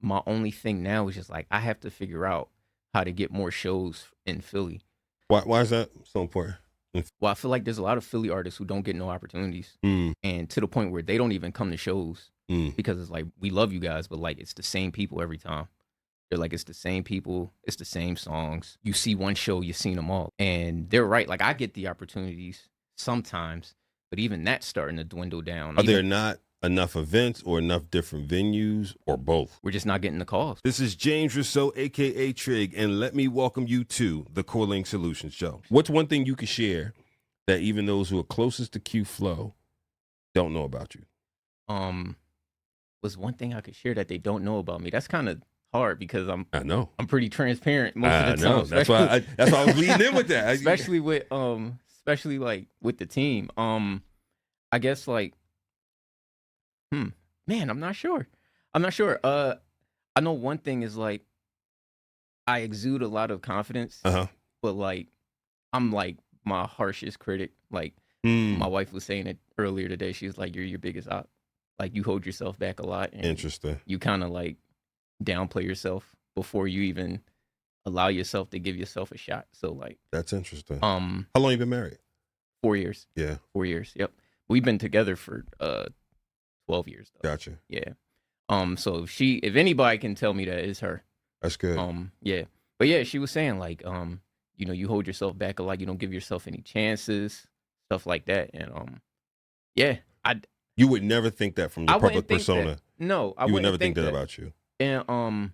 my only thing now is just like I have to figure out how to get more shows in Philly. Why is that so important? Well, I feel like there's a lot of Philly artists who don't get no opportunities, and to the point where they don't even come to shows because it's like we love you guys, but like it's the same people every time. They're like it's the same people, it's the same songs. You see one show, you've seen them all, and they're right. Like I get the opportunities sometimes, but even that's starting to dwindle down. Are there not enough events or enough different venues or both? We're just not getting the calls. This is James Rousseau, a.k.a. Trig, and let me welcome you to the Corelink Solutions Show. What's one thing you can share that even those who are closest to Q-Flo don't know about you? Was one thing I could share that they don't know about me. That's kind of hard because I'm pretty transparent most of the time. That's why I was leading in with that. especially like with the team. I guess like man, I'm not sure. I know one thing is like I exude a lot of confidence, but like I'm like my harshest critic. Like my wife was saying it earlier today. She was like, "You're your biggest op. Like you hold yourself back a lot. And interesting. You kind of like downplay yourself before you even allow yourself to give yourself a shot." So like that's interesting. How long you been married? 4 years. Yeah, 4 years. Yep, we've been together for 12 years though. Gotcha. Yeah. So if anybody can tell me that, it's her. That's good. Yeah. But yeah, she was saying like, you know, you hold yourself back a lot. You don't give yourself any chances, stuff like that. And yeah, you would never think that from your public persona. No, you would never think that about you. And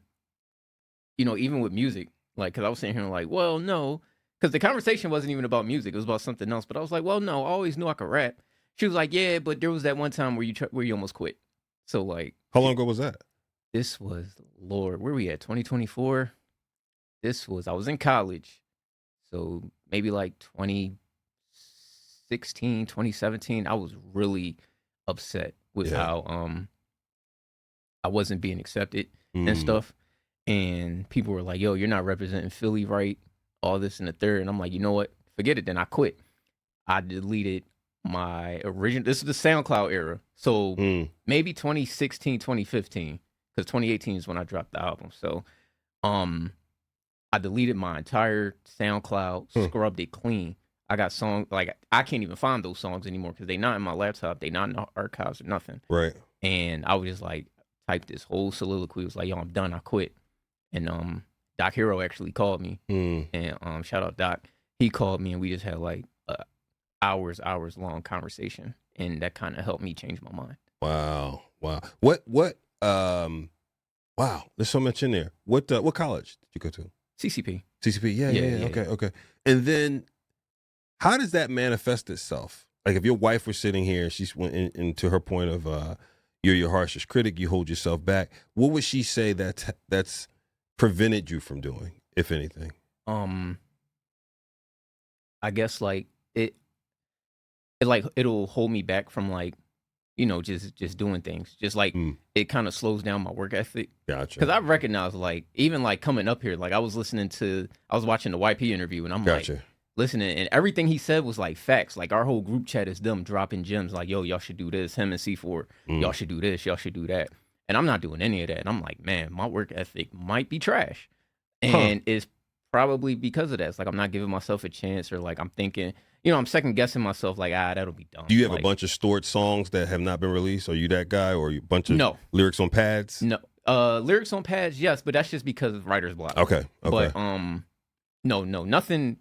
you know, even with music, like, because I was sitting here like, well, no, because the conversation wasn't even about music; it was about something else. But I was like, well, no, I always knew I could rap. She was like, yeah, but there was that one time where you almost quit. So like, how long ago was that? This was, Lord, where we at? 2024. I was in college, so maybe like 2016, 2017. I was really upset with how I wasn't being accepted and stuff. And people were like, yo, you're not representing Philly right, all this and the third. And I'm like, you know what? Forget it. Then I quit. I deleted my original. This is the SoundCloud era. So maybe 2016, 2015, because 2018 is when I dropped the album. So I deleted my entire SoundCloud, scrubbed it clean. I got songs, like, I can't even find those songs anymore because they're not in my laptop. They're not in the archives or nothing. Right. And I was just like, typed this whole soliloquy. It was like, yo, I'm done. I quit. And Doc Hero actually called me. And shout out Doc. He called me and we just had like hours long conversation. And that kind of helped me change my mind. Wow. What wow. There's so much in there. What college did you go to? CCP. Yeah. Okay. And then how does that manifest itself? Like if your wife was sitting here, she's went into her point of you're your harshest critic, you hold yourself back. What would she say that's prevented you from doing, if anything? I guess like it'll hold me back from like, you know, just doing things. Just like it kind of slows down my work ethic. Gotcha. Because I recognize like even like coming up here, like I was watching the YP interview and I'm like listening, and everything he said was like facts. Like our whole group chat is them dropping gems like, yo, y'all should do this. Him and C4, y'all should do this, y'all should do that. And I'm not doing any of that. And I'm like, man, my work ethic might be trash. And it's probably because of that. It's like I'm not giving myself a chance, or like I'm thinking, you know, I'm second guessing myself like, that'll be dumb. Do you have like, a bunch of stored songs that have not been released? Are you that guy, or a bunch of lyrics on pads? No. Lyrics on pads, yes, but that's just because of writer's block. Okay. But no, nothing.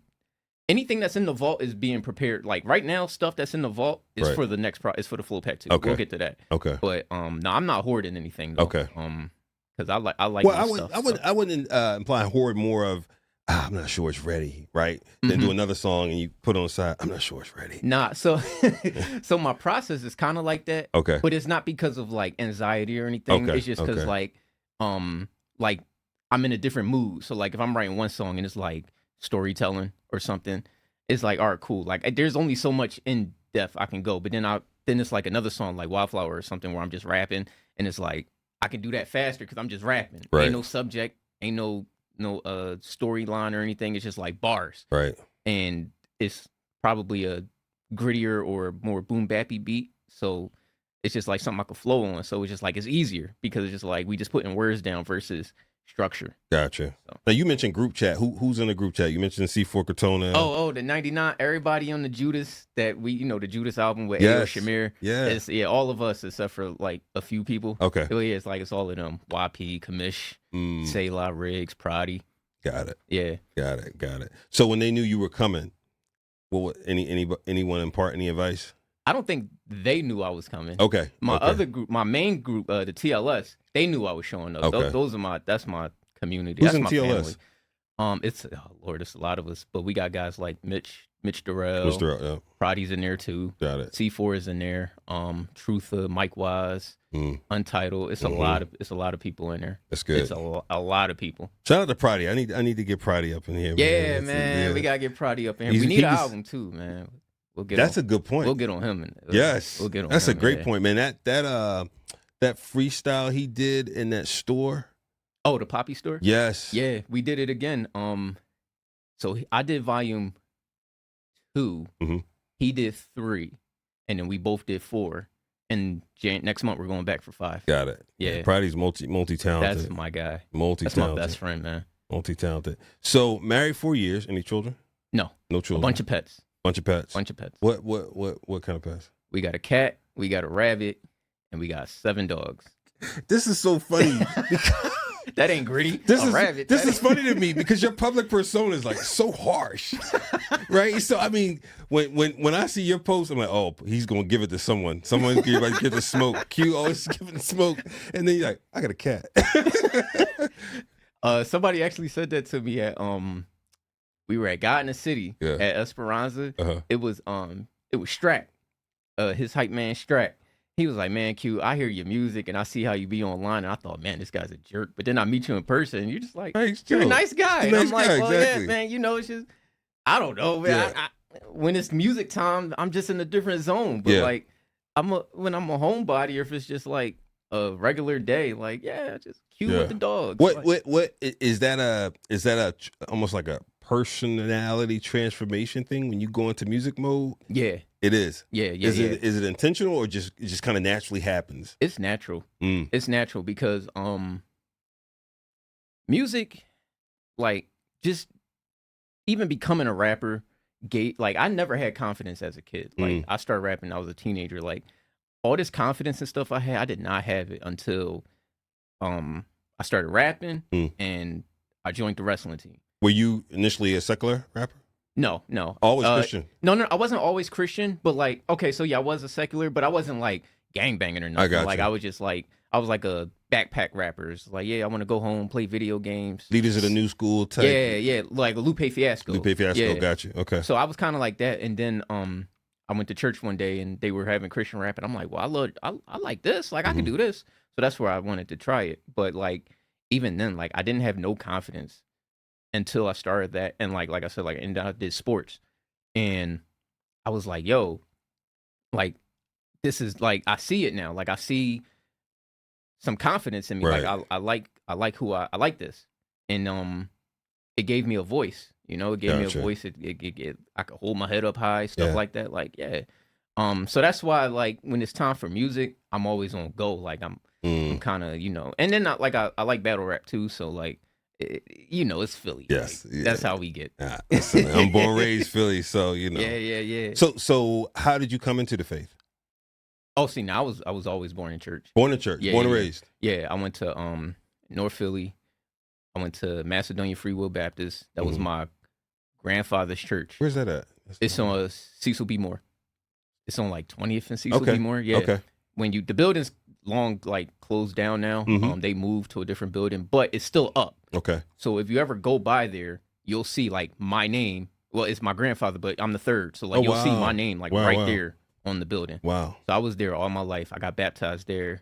Anything that's in the vault is being prepared. Like right now, stuff that's in the vault is for the next it's for the Flow Pack 2. Okay. We'll get to that. Okay. But no, I'm not hoarding anything though. Okay. Because I like. Well, I wouldn't imply hoard more of I'm not sure it's ready, right? Then do another song and you put on the side, I'm not sure it's ready. Nah, so so my process is kind of like that. Okay. But it's not because of like anxiety or anything. Okay. It's just because like I'm in a different mood. So like if I'm writing one song and it's like storytelling or something, it's like, all right, cool. Like there's only so much in depth I can go. But then it's like another song like Wildflower or something where I'm just rapping and it's like I can do that faster because I'm just rapping. Right. Ain't no subject, ain't no storyline or anything. It's just like bars. Right. And it's probably a grittier or more boom bappy beat. So it's just like something I could flow on. So it's just like it's easier because it's just like we just putting words down versus structure. Gotcha. So. Now you mentioned group chat. Who's in the group chat? You mentioned C4 Cortona. Oh, the 99. Everybody on the Judas that we, the Judas album with Ayo Shamir. Yeah. All of us except for like a few people. Okay. It's like it's all of them. YP, Kamish, Selah, Riggs, Prodi. Got it. Yeah. Got it. So when they knew you were coming, what anyone impart any advice? I don't think they knew I was coming. Okay. My other group, my main group, the TLS, they knew I was showing up. Okay. That's my community. Who's that's in my TLS? Family. It's a lot of us, but we got guys like Mitch Durrell, yeah. Prodi's in there too. Got it. C4 is in there. Trutha, Mike Wise, Untitled. It's a lot of people in there. That's good. It's a lot of people. Shout out to Prodi. I need to get Prodi up in here. Yeah, man. We gotta get Prodi up in here. We need an album too, man. We'll get. That's a good point. We'll get on him. Yes, we'll get on. That's a great point, man. That freestyle he did in that store. Oh, the Poppy store? Yes. Yeah, we did it again. So I did volume 2. Mm-hmm. He did 3, and then we both did 4. And next month we're going back for 5. Got it. Yeah. Prodi's multi-talented. That's my guy. Multi-talented. That's my best friend, man. Multi-talented. So married 4 years. Any children? No. No children. A bunch of pets. Bunch of pets. What kind of pets? We got a cat. We got a rabbit, and we got 7 dogs. This is so funny. That ain't gritty. This is funny to me because your public persona is like so harsh, right? So I mean, when I see your post, I'm like, oh, he's gonna give it to someone. Someone give the smoke. Q always giving the smoke, and then you're like, I got a cat. Somebody actually said that to me at we were at God in the City at Esperanza. Uh-huh. It was Strack, his hype man Strack. He was like, man, Q, I hear your music and I see how you be online. And I thought, man, this guy's a jerk. But then I meet you in person and you're just like, you're a nice guy. And I'm like, well, exactly. Yeah, man, it's just, I don't know, man. Yeah. When it's music time, I'm just in a different zone. But like, when I'm a homebody, or if it's just like a regular day, like, just Q with the dogs. What is that almost like a personality transformation thing when you go into music mode? Yeah. It is. Yeah. Is it intentional or it just kind of naturally happens? It's natural. It's natural because music, like, just even becoming a rapper, like, I never had confidence as a kid. Like, I started rapping when I was a teenager. Like, all this confidence and stuff I did not have it until I started rapping and I joined the wrestling team. Were you initially a secular rapper? No. Always Christian? No, I wasn't always Christian, but like, okay, so yeah, I was a secular, but I wasn't like gangbanging or nothing. I got like, you. I was just like, I was like a backpack rapper. It's like, yeah, I want to go home, play video games. Leaders of the New School type? Yeah, like a Lupe Fiasco. Got you. Okay. So I was kind of like that, and then I went to church one day, and they were having Christian rap, and I'm like, well, I like this. Like, I can do this. So that's where I wanted to try it. But like, even then, like, I didn't have no confidence until I started that, and like I said, like, and I did sports, and I was like, yo, like, this is like, I see it now. Like, I see some confidence in me. Right. Like, I like who I like this, and it gave me a voice. It gave me a voice. I could hold my head up high, stuff like that. Like, so that's why, like, when it's time for music, I'm always on go. Like, I'm kind of, and then I like battle rap too. So like, it's Philly. Yes, like, that's how we get. Listen, I'm born raised Philly, so Yeah. So how did you come into the faith? Oh, see, now I was always born in church. Born in church, born and raised. Yeah, I went to North Philly. I went to Macedonia Free Will Baptist. That was my grandfather's church. Where's that at? It's on Cecil B. Moore. It's on like 20th and Cecil B. Moore. Yeah. Okay. When the building's long like closed down now. They moved to a different building, but it's still up. Okay. So if you ever go by there, you'll see like my name. Well, it's my grandfather, but I'm the third. So like you'll see my name like there on the building. Wow. So I was there all my life. I got baptized there.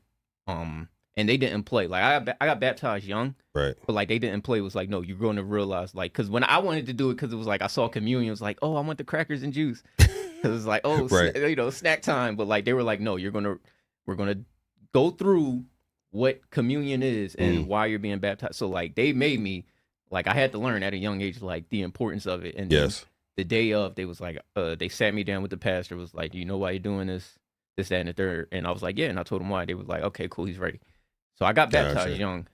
And they didn't play. Like I got baptized young. Right. But like they didn't play. It was like, no, you're going to realize, like, because when I wanted to do it, because it was like I saw communion, it was like, oh, I want the crackers and juice. Because it was like, oh, snack time. But like they were like, no, we're gonna go through what communion is and why you're being baptized. So like they made me, like, I had to learn at a young age like the importance of it. And yes, the day of, they was like, they sat me down with the pastor. Was like, do you know why you're doing this? this, that, and the third. And I was like, yeah. And I told them why. They was like, okay, cool, he's ready. So I got baptized young.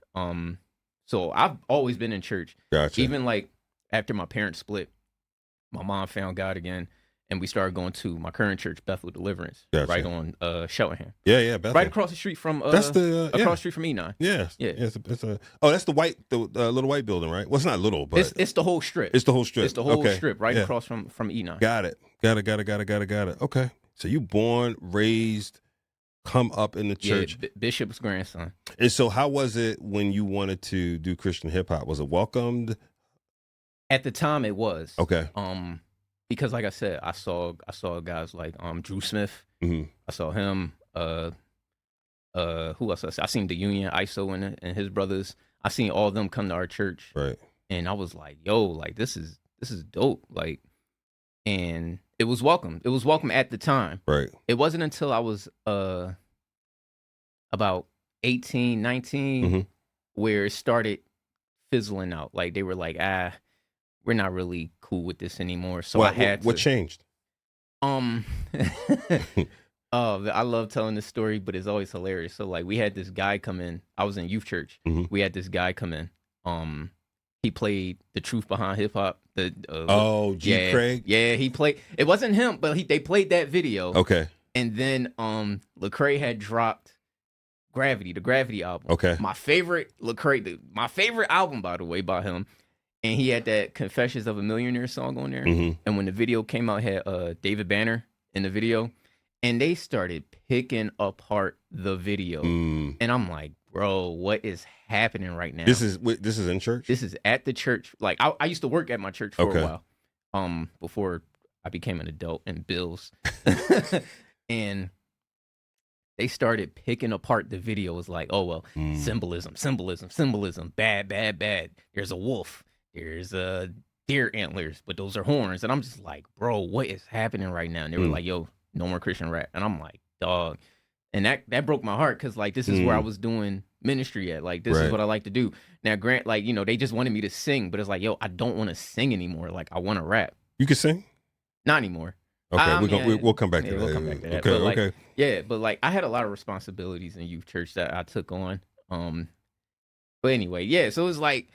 So I've always been in church. Gotcha. Even like after my parents split, my mom found God again, and we started going to my current church, Bethel Deliverance, right on Cheltenham. Yeah, Bethel. Right across the street from that's the across the street from E9. Yeah. It's a that's the little white building, right? Well, it's not little, but it's the whole strip. It's the whole strip. It's the whole strip right across from E9. Got it. Okay. So you born, raised, come up in the church. Yeah, Bishop's grandson. And so how was it when you wanted to do Christian hip hop? Was it welcomed? At the time it was. Okay. Because like I said, I saw guys like Drew Smith. Mm-hmm. I saw him. Who else? I seen the Union, ISO and his brothers. I seen all of them come to our church. Right. And I was like, yo, like this is dope. Like, and it was welcome. It was welcome at the time. Right. It wasn't until I was about 18, 19 where it started fizzling out. Like they were like, we're not really cool with this anymore. So I had to. What changed? I love telling this story, but it's always hilarious. So like we had this guy come in. I was in youth church. We had this guy come in. He played The Truth Behind Hip Hop. G. Craig? Yeah, he played. It wasn't him, but they played that video. Okay. And then Lecrae had dropped Gravity, the Gravity album. Okay. My favorite Lecrae, my favorite album, by the way, by him. And he had that Confessions of a Millionaire song on there. And when the video came out, it had David Banner in the video. And they started picking apart the video. And I'm like, bro, what is happening right now? This is in church? This is at the church. Like I used to work at my church for a while. Before I became an adult and bills. And they started picking apart the video. It was like, oh well, symbolism, bad. There's a wolf. There's deer antlers, but those are horns. And I'm just like, bro, what is happening right now? And they were like, yo, no more Christian rap. And I'm like, dog. And that broke my heart because like this is where I was doing ministry at. Like this is what I like to do. Now, Grant, like, you know, they just wanted me to sing, but it's like, yo, I don't want to sing anymore. Like I want to rap. You can sing? Not anymore. Okay, we'll come back to that. We'll come back to that. Okay, but okay. Yeah, but like I had a lot of responsibilities in youth church that I took on. But anyway, yeah. So it was like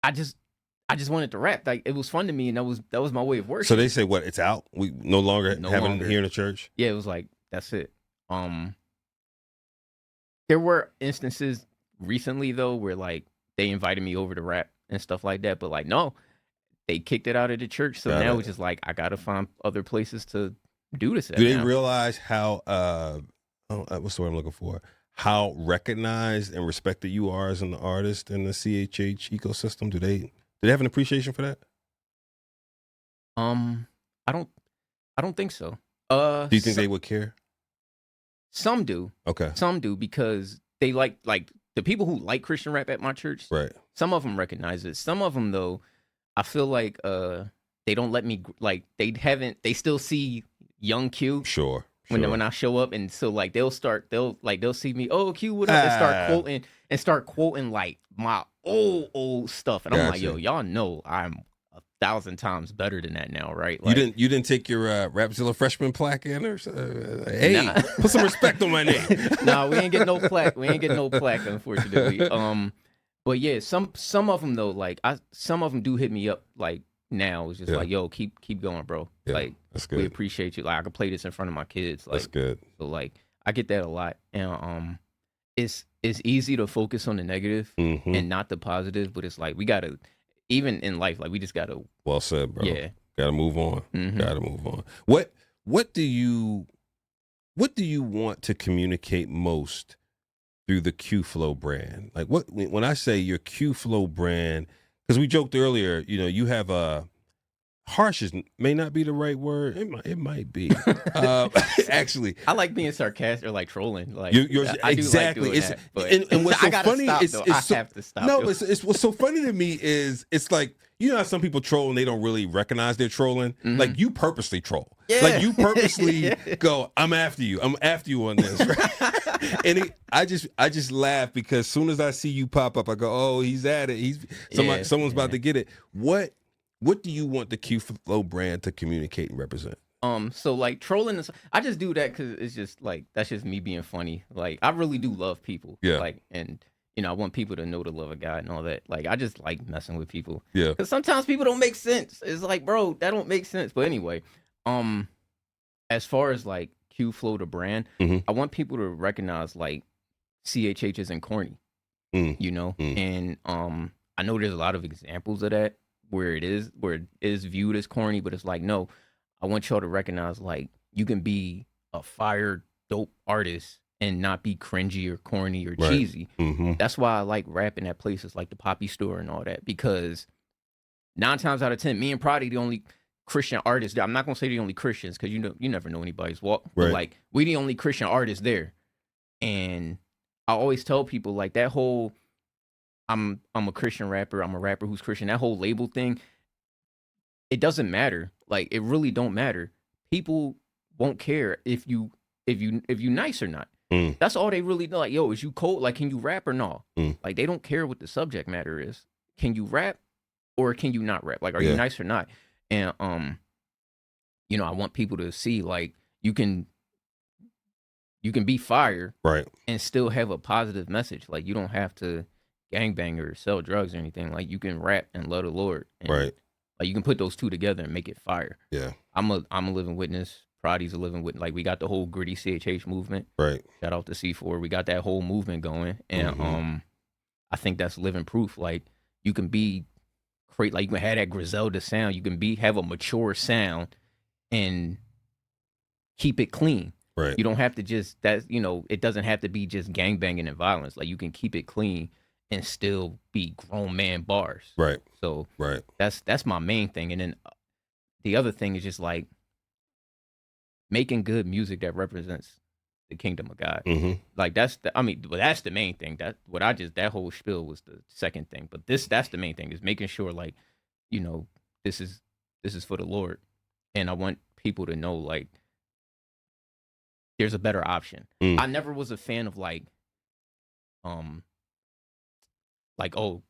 I just wanted to rap. Like it was fun to me, and that was my way of working. So they say what? It's out. We no longer having it here in the church. Yeah, it was like that's it. There were instances recently though where like they invited me over to rap and stuff like that, but like no. They kicked it out of the church, so now it's just like I gotta find other places to do this at. Do they realize how what's the word I'm looking for? How recognized and respected you are as an artist in the CHH ecosystem? Do they have an appreciation for that? I don't think so. Do you think they would care? Some do. Okay. Some do because they like the people who like Christian rap at my church. Right. Some of them recognize it. Some of them though. I feel like they don't let me like they still see young Q. Sure. When I show up, and so like they'll see me, oh Q, what up? And start quoting like my old stuff. And I'm like, yo, y'all know I'm 1,000 times better than that now, right? Like, you didn't take your Rapzilla freshman plaque in or hey, put some respect on my name. Nah, we ain't getting no plaque. Unfortunately. But yeah, some of them though, like some of them do hit me up like now. It's just like, yo, keep going, bro. Yeah, like that's good. We appreciate you. Like I could play this in front of my kids. Like, that's good. So like I get that a lot, and it's easy to focus on the negative and not the positive. But it's like we gotta, even in life, like we just gotta. Well said, bro. Yeah, gotta move on. Gotta move on. What do you want to communicate most through the Q-Flo brand? Like when I say your Q-Flo brand, because we joked earlier, you know, you have harsh may not be the right word. It might be. Actually, I like being sarcastic or like trolling. Like I exactly. Do like that, but and what's so funny stop, is I have to stop. No, it's what's so funny to me is it's like, you know how some people troll and they don't really recognize they're trolling. Like you purposely troll. Yeah. Like you purposely go, I'm after you on this. Right? And I just laugh because as soon as I see you pop up, I go, oh, he's at it. Someone's about to get it. What do you want the Q-Flo brand to communicate and represent? So like trolling is, I just do that because it's just like that's just me being funny. Like I really do love people. Yeah. Like, and I want people to know the love of God and all that. Like I just like messing with people. Yeah. Because sometimes people don't make sense. It's like, bro, that don't make sense. But anyway, as far as like Q-Flo the brand, I want people to recognize like CHH isn't corny. And I know there's a lot of examples of that where it is viewed as corny, but it's like, no, I want y'all to recognize like you can be a fire dope artist and not be cringy or corny or cheesy. That's why I like rapping at places like the Poppy Store and all that, because 9 times out of 10, me and Prodigy the only Christian artists. I'm not gonna say the only Christians because you never know anybody's walk. But like we the only Christian artists there, and I always tell people like that whole I'm a Christian rapper, I'm a rapper who's Christian, that whole label thing, it doesn't matter. Like it really don't matter. People won't care if you nice or not. That's all they really know. Like, yo, is you cold? Like, can you rap or not? Like they don't care what the subject matter is. Can you rap or can you not rap? Like, are you nice or not? And I want people to see like you can be fire, right, and still have a positive message. Like you don't have to gangbang or sell drugs or anything. Like you can rap and love the Lord. And, right. Like you can put those two together and make it fire. Yeah. I'm a living witness. Prodigy's a living witness. Like we got the whole gritty CHH movement. Right. Shout out to C4. We got that whole movement going. And I think that's living proof. Like you can be like you can have that Griselda sound. You can have a mature sound and keep it clean. Right. You don't have to just it doesn't have to be just gangbanging and violence. Like you can keep it clean and still be grown man bars. Right. So that's my main thing. And then the other thing is just like making good music that represents the kingdom of God. Like that's the main thing. That whole spiel was the second thing. But that's the main thing, is making sure like, this is for the Lord. And I want people to know like there's a better option. I never was a fan of like, oh,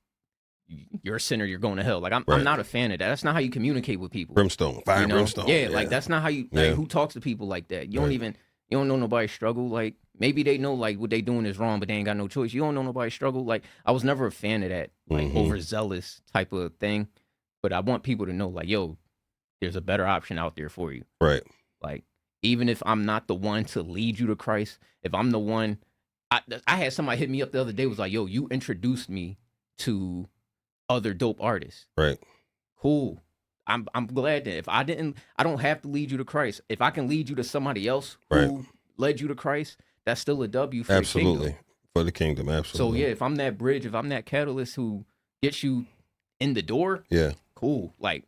you're a sinner, you're going to hell. Like I'm not a fan of that. That's not how you communicate with people. Brimstone, fire, brimstone. Yeah, like that's not how you. Like, who talks to people like that? You don't know nobody's struggle. Like maybe they know like what they doing is wrong, but they ain't got no choice. You don't know nobody's struggle. Like I was never a fan of that like overzealous type of thing. But I want people to know like, yo, there's a better option out there for you. Right. Like even if I'm not the one to lead you to Christ, if I'm the one, I had somebody hit me up the other day, was like, yo, you introduced me to other dope artists. Right. Cool. I'm glad that I don't have to lead you to Christ. If I can lead you to somebody else who led you to Christ, that's still a W for the kingdom. For the kingdom, absolutely. So yeah, if I'm that bridge, if I'm that catalyst who gets you in the door, cool. Like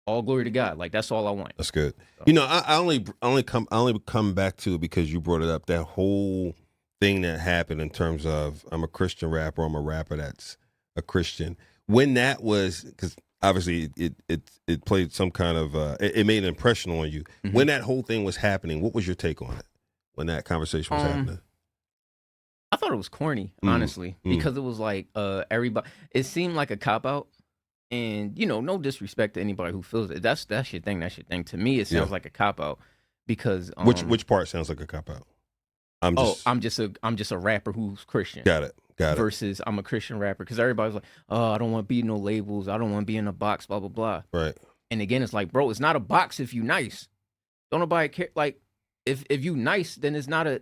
all glory to God. Like that's all I want. That's good. So. I only come back to it because you brought it up. That whole thing that happened in terms of I'm a Christian rapper, I'm a rapper that's a Christian. When that was, because obviously it played some kind of it made an impression on you. When that whole thing was happening, what was your take on it? When that conversation was happening, I thought it was corny, honestly, because it was like everybody. It seemed like a cop out, and no disrespect to anybody who feels it. That's your thing. That's your thing. To me, it sounds like a cop out because which part sounds like a cop out? I'm just a rapper who's Christian. Got it. Versus I'm a Christian rapper, because everybody's like, oh, I don't want to be no labels. I don't want to be in a box. Blah blah blah. Right. And again, it's like, bro, it's not a box if you nice. Don't nobody care. Like, if you nice, then it's not a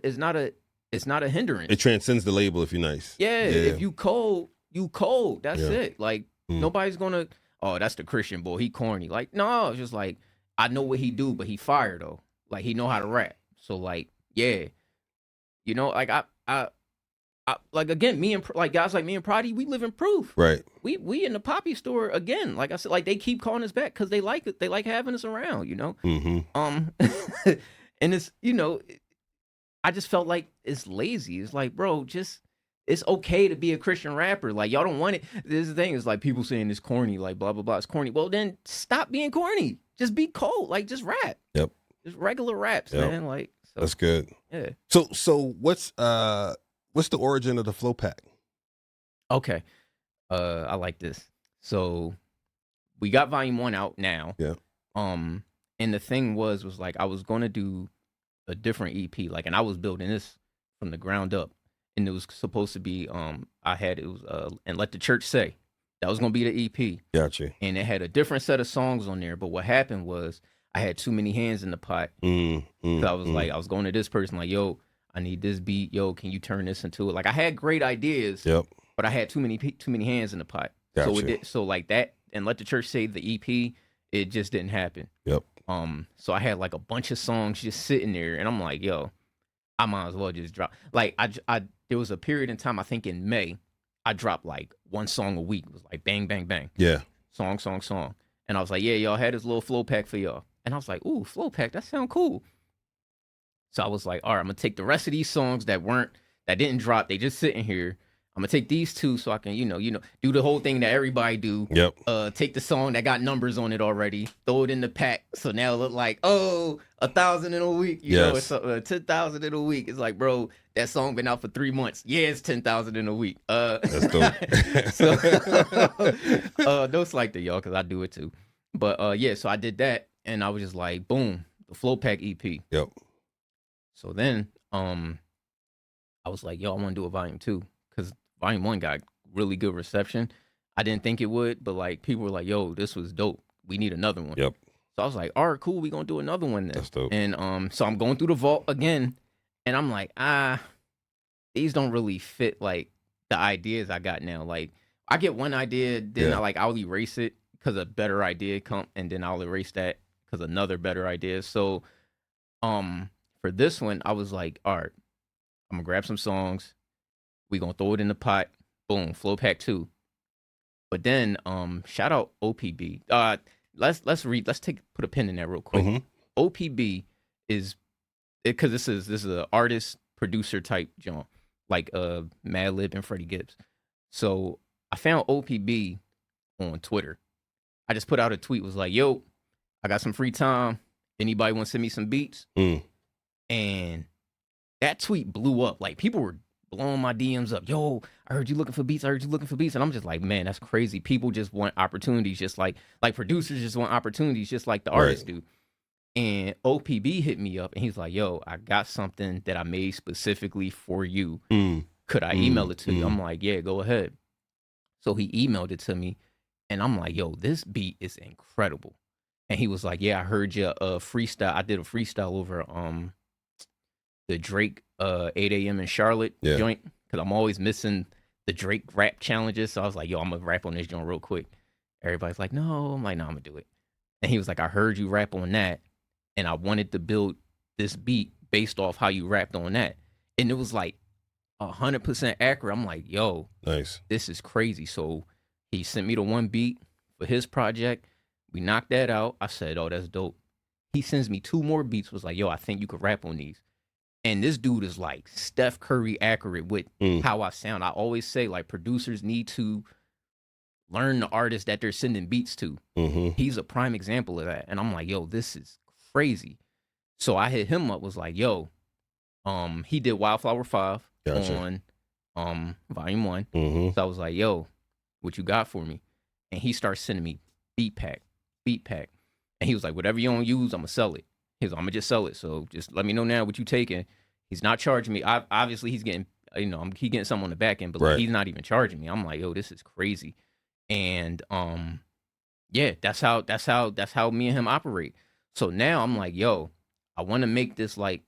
hindrance. It transcends the label if you're nice. Yeah. If you cold, you cold. That's it. Like nobody's gonna. Oh, that's the Christian boy. He corny. Like no, it's just like I know what he do, but he fire though. Like he know how to rap. So like yeah, like I like again, me and like guys like me and Prodigy, we live in proof. Right. We in the Poppy Store again. Like I said, like they keep calling us back because they like it. They like having us around. And it's I just felt like it's lazy. It's like, bro, it's okay to be a Christian rapper. Like y'all don't want it. This is the thing is like people saying it's corny. Like blah blah blah. It's corny. Well then stop being corny. Just be cold. Like just rap. Yep. Just regular raps, man. Like so, that's good. Yeah. So what's the origin of the Flow Pack? Okay. I like this. So we got volume 1 out now. Yeah. And the thing was like I was gonna do a different EP, like, and I was building this from the ground up, and it was supposed to be it was and Let the Church Say. That was gonna be the EP. Gotcha. And it had a different set of songs on there. But what happened was I had too many hands in the pot. So I was like, I was going to this person like, yo, I need this beat. Yo, can you turn this into it? Like I had great ideas, but I had too many hands in the pot. Gotcha. So like that, and Let the Church Say, the EP, it just didn't happen. So I had like a bunch of songs just sitting there, and I'm like, yo, I might as well just drop. Like I there was a period in time, I think in May, I dropped like one song a week. It was like bang, bang, bang. Yeah. Song. And I was like, yeah, y'all had this little flow pack for y'all. And I was like, ooh, flow pack, that sound cool. So I was like, all right, I'm gonna take the rest of these songs that didn't drop, they just sitting here. I'm gonna take these two so I can, do the whole thing that everybody do. Take the song that got numbers on it already, throw it in the pack. So now it look like, 1,000 in a week, know, it's 10,000 in a week. It's like, bro, that song been out for 3 months. Yeah, it's 10,000 in a week. That's dope. No slight to y'all, cause I do it too. But yeah, so I did that, and I was just like, boom, the Flow Pack EP. So then, I was like, yo, I want to do a volume 2, because volume 1 got really good reception. I didn't think it would, but like people were like, yo, this was dope. We need another one. So I was like, all right, cool. We gonna do another one then. That's dope. And so I'm going through the vault again, and I'm like, these don't really fit like the ideas I got now. Like I get one idea, then I'll erase it because a better idea come, and then I'll erase that because another better idea. So for this one, I was like, all right, I'm gonna grab some songs. We gonna throw it in the pot. Boom, Flow Pack 2. But then, shout out OPB. Let's put a pin in that real quick. OPB is because this is an artist producer type genre, like Madlib and Freddie Gibbs. So I found OPB on Twitter. I just put out a tweet, was like, yo, I got some free time. Anybody want to send me some beats? And that tweet blew up. Like people were blowing my DMs up. Yo, I heard you looking for beats. And I'm just like, man, that's crazy. People just want opportunities, just like producers just want opportunities, just like the artists do. And OPB hit me up, and he's like, yo, I got something that I made specifically for you. Could I email it to you? I'm like, yeah, go ahead. So he emailed it to me, and I'm like, yo, this beat is incredible. And he was like, yeah, I heard you freestyle. I did a freestyle over the Drake 8 a.m. in Charlotte joint, because I'm always missing the Drake rap challenges. So I was like, yo, I'm gonna rap on this joint real quick. Everybody's like, no. I'm like, no, I'm gonna do it. And he was like, I heard you rap on that, and I wanted to build this beat based off how you rapped on that. And it was like 100% accurate. I'm like, yo, nice. This is crazy. So he sent me the one beat for his project. We knocked that out. I said, oh, that's dope. He sends me 2 more beats, was like, yo, I think you could rap on these. And this dude is like Steph Curry accurate with how I sound. I always say, like, producers need to learn the artist that they're sending beats to. He's a prime example of that. And I'm like, yo, this is crazy. So I hit him up, was like, yo, he did Wildflower 5 on volume 1. So I was like, yo, what you got for me? And he starts sending me beat pack. And he was like, whatever you don't use, I'm gonna sell it. He's like, I'm gonna just sell it. So just let me know now what you taking. He's not charging me. Obviously he's getting, he getting something on the back end, but like, he's not even charging me. I'm like, yo, this is crazy. And yeah, that's how me and him operate. So now I'm like, yo, I want to make this like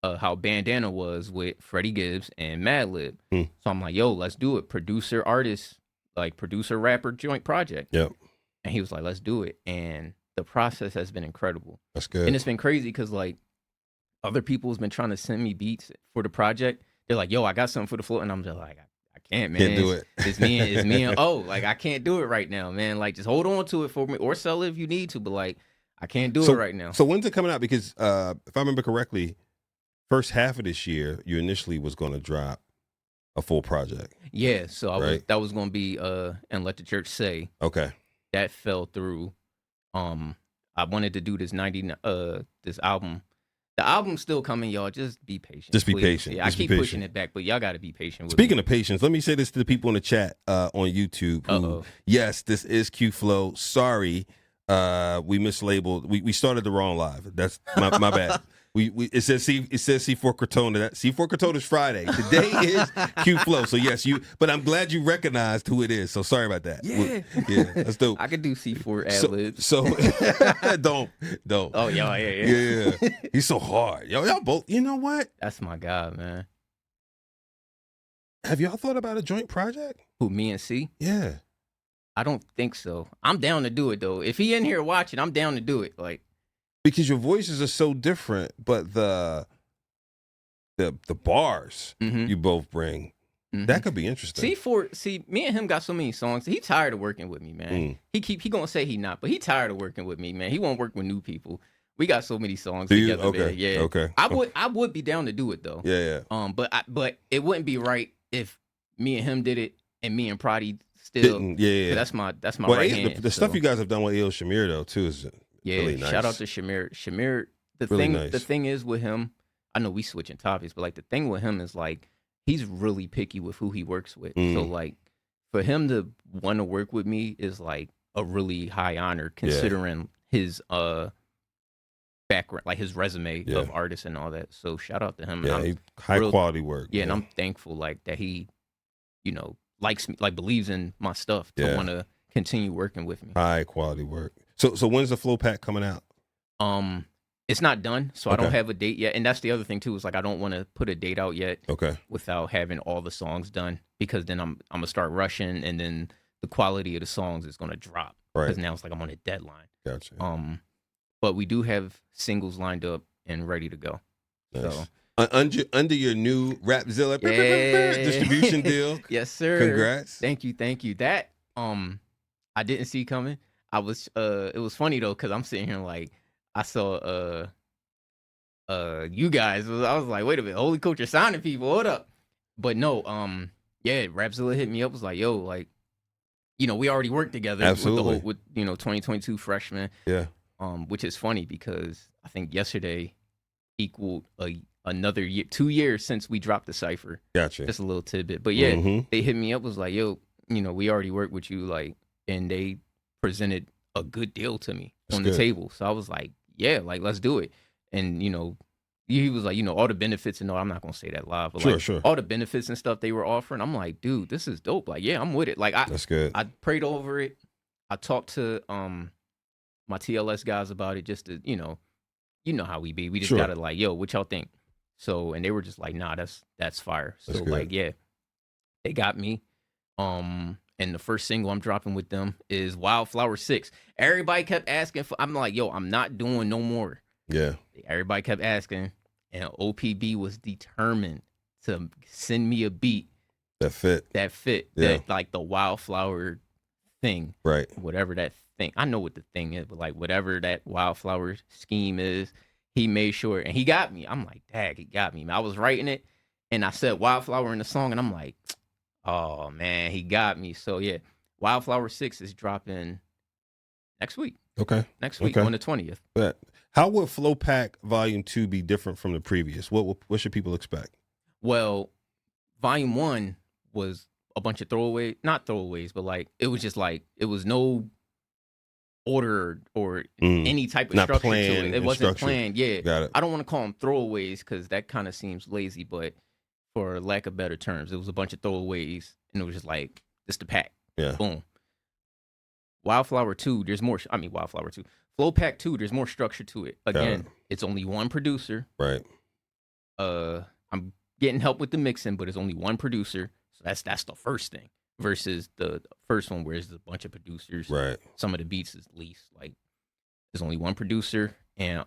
how Bandana was with Freddie Gibbs and Madlib. So I'm like, yo, let's do it. Producer artist, like producer rapper joint project. And he was like, let's do it. And the process has been incredible. That's good. And it's been crazy because like other people has been trying to send me beats for the project. They're like, yo, I got something for the floor. And I'm just like, I can't, man. Can't do it. It's me and like, I can't do it right now, man. Like, just hold on to it for me or sell it if you need to. But like, I can't do it right now. So when's it coming out? Because if I remember correctly, first half of this year, you initially was going to drop a full project. Yeah. So that was going to be And Let the Church Say. Okay. That fell through. I wanted to do this this album. The album's still coming, y'all. Just be patient. Just be patient. Yeah, I keep pushing it back, but y'all got to be patient with Speaking of patience, let me say this to the people in the chat on YouTube. Yes, this is Q-Flo. Sorry, We mislabeled. We started the wrong live. That's my bad. It says C4 Cortona. That C4 Cortona is Friday. Today is Q-Flow. So yes, but I'm glad you recognized who it is. So sorry about that. Yeah, that's dope. I could do C4 ad libs. So don't. Oh yeah. He's so hard. Y'all both. You know what? That's my guy, man. Have y'all thought about a joint project? Who, me and C? Yeah. I don't think so. I'm down to do it though. If he in here watching, I'm down to do it. Like, because your voices are so different, but the bars you both bring, that could be interesting. C4, me and him got so many songs. He tired of working with me, man. He gonna say he not, but he tired of working with me, man. He won't work with new people. We got so many songs together. Okay. Man. Yeah. Okay. I would be down to do it though. Yeah. But it wouldn't be right if me and him did it and me and Prodi still. Yeah. That's my right hand. The stuff you guys have done with Il Shamir though too is really nice. Shout out to Shamir. Shamir, the thing is with him, I know we switching topics, but like the thing with him is like he's really picky with who he works with. So like for him to want to work with me is like a really high honor considering his background, like his resume of artist and all that. So shout out to him. Yeah, high quality work. Yeah, and I'm thankful like that he, likes me, like believes in my stuff to want to continue working with me. High quality work. So when's the Flow pack coming out? It's not done, so I don't have a date yet. And that's the other thing too, is like I don't want to put a date out yet. Okay. Without having all the songs done, because then I'm gonna start rushing, and then the quality of the songs is gonna drop. Right. Because now it's like I'm on a deadline. Gotcha. But we do have singles lined up and ready to go. Nice. So under your new Rapzilla distribution deal. Yes, sir. Congrats. Thank you. That I didn't see coming. I was it was funny though, because I'm sitting here like I saw you guys. I was like, wait a minute, Holy Coach are signing people. Hold up. But no, Rapzilla hit me up, was like, yo, like, we already worked together. Absolutely. with 2022 freshmen. Yeah. Which is funny because I think yesterday equaled another year, 2 years since we dropped the cipher. Gotcha. Just a little tidbit. But yeah, they hit me up, was like, yo, we already worked with you, like, and they presented a good deal to me on the table. So I was like, yeah, like, let's do it. And, he was like, all the benefits and all, I'm not going to say that live, but sure. All the benefits and stuff they were offering, I'm like, dude, this is dope. Like, yeah, I'm with it. Like, that's good. I prayed over it. I talked to my TLS guys about it, just to, you know how we be. We just gotta like, yo, what y'all think? So, and they were just like, nah, that's fire. So like, yeah, they got me. And the first single I'm dropping with them is Wildflower 6. Everybody kept asking for, I'm like, yo, I'm not doing no more. Yeah. Everybody kept asking, and OPB was determined to send me a beat that fit. That like the Wildflower thing. Right. Whatever that thing. I know what the thing is, but like whatever that Wildflower scheme is, he made sure, and he got me. I'm like, dang, he got me. I was writing it, and I said Wildflower in the song, and I'm like, oh man, he got me. So yeah, Wildflower 6 is dropping next week. Okay. Next week on the 20th. But how would Flow Pack Volume 2 be different from the previous? What should people expect? Well, Volume 1 was a bunch of not throwaways, but like it was just like it was no order or any type of structure to it. It wasn't planned. Yeah. Got it. I don't want to call them throwaways because that kind of seems lazy, but for lack of better terms, it was a bunch of throwaways, and it was just like, this the pack. Yeah. Boom. Wildflower 2, there's more. Wildflower 2. Flow Pack 2, there's more structure to it. Again, it's only one producer. Right. I'm getting help with the mixing, but it's only one producer. So that's the first thing. Versus the first one where it's a bunch of producers. Right. Some of the beats is least. Like, there's only one producer, and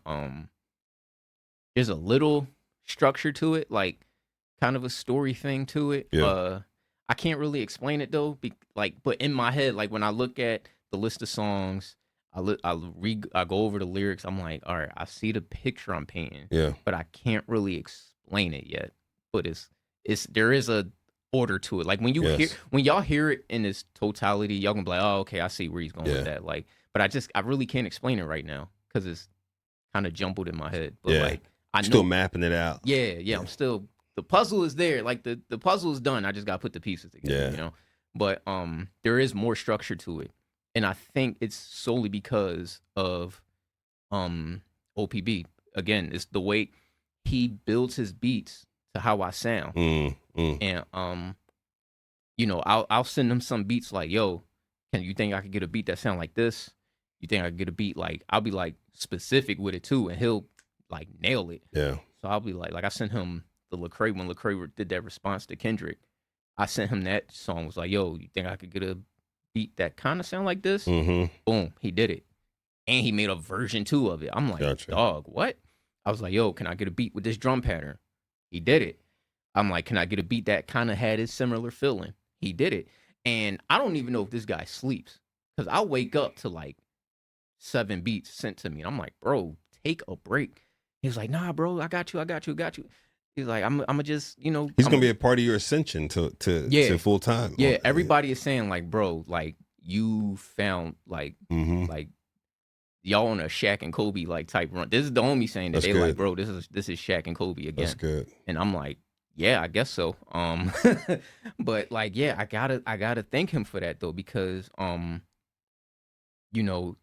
there's a little structure to it, like kind of a story thing to it. Yeah. I can't really explain it though, but in my head, like when I look at the list of songs, I go over the lyrics, I'm like, all right, I see the picture I'm painting. Yeah. But I can't really explain it yet. But there is a order to it. Like when y'all hear it in its totality, y'all gonna be like, oh, okay, I see where he's going with that. Like, but I really can't explain it right now because it's kind of jumbled in my head. But like, I know, still mapping it out. Yeah. I'm still, the puzzle is there. Like the puzzle is done. I just gotta put the pieces together. Yeah. But there is more structure to it. And I think it's solely because of OPB. Again, it's the way he builds his beats to how I sound. And you know, I'll send him some beats like, yo, can you think I could get a beat that sound like this? You think I could get a beat like, I'll be like specific with it too, and he'll like nail it. Yeah. So I'll be like I sent him the Lecrae when Lecrae did that response to Kendrick. I sent him that song. Was like, yo, you think I could get a beat that kind of sound like this? Boom, he did it, and he made a version 2 of it. I'm like, Gotcha. dog, what? I was like, yo, can I get a beat with this drum pattern? He did it. I'm like, can I get a beat that kind of had his similar feeling? He did it. And I don't even know if this guy sleeps, because I'll wake up to like 7 beats sent to me. And I'm like, bro, take a break. He was like, nah, bro, I got you. He's like, I'm gonna just, you know. He's gonna be a part of your ascension to full time. Yeah, everybody is saying like, bro, like you found like y'all on a Shaq and Kobe like type run. This is the homie saying that. They like, bro, this is Shaq and Kobe again. That's good. And I'm like, yeah, I guess so. But like, yeah, I gotta thank him for that though, because you know,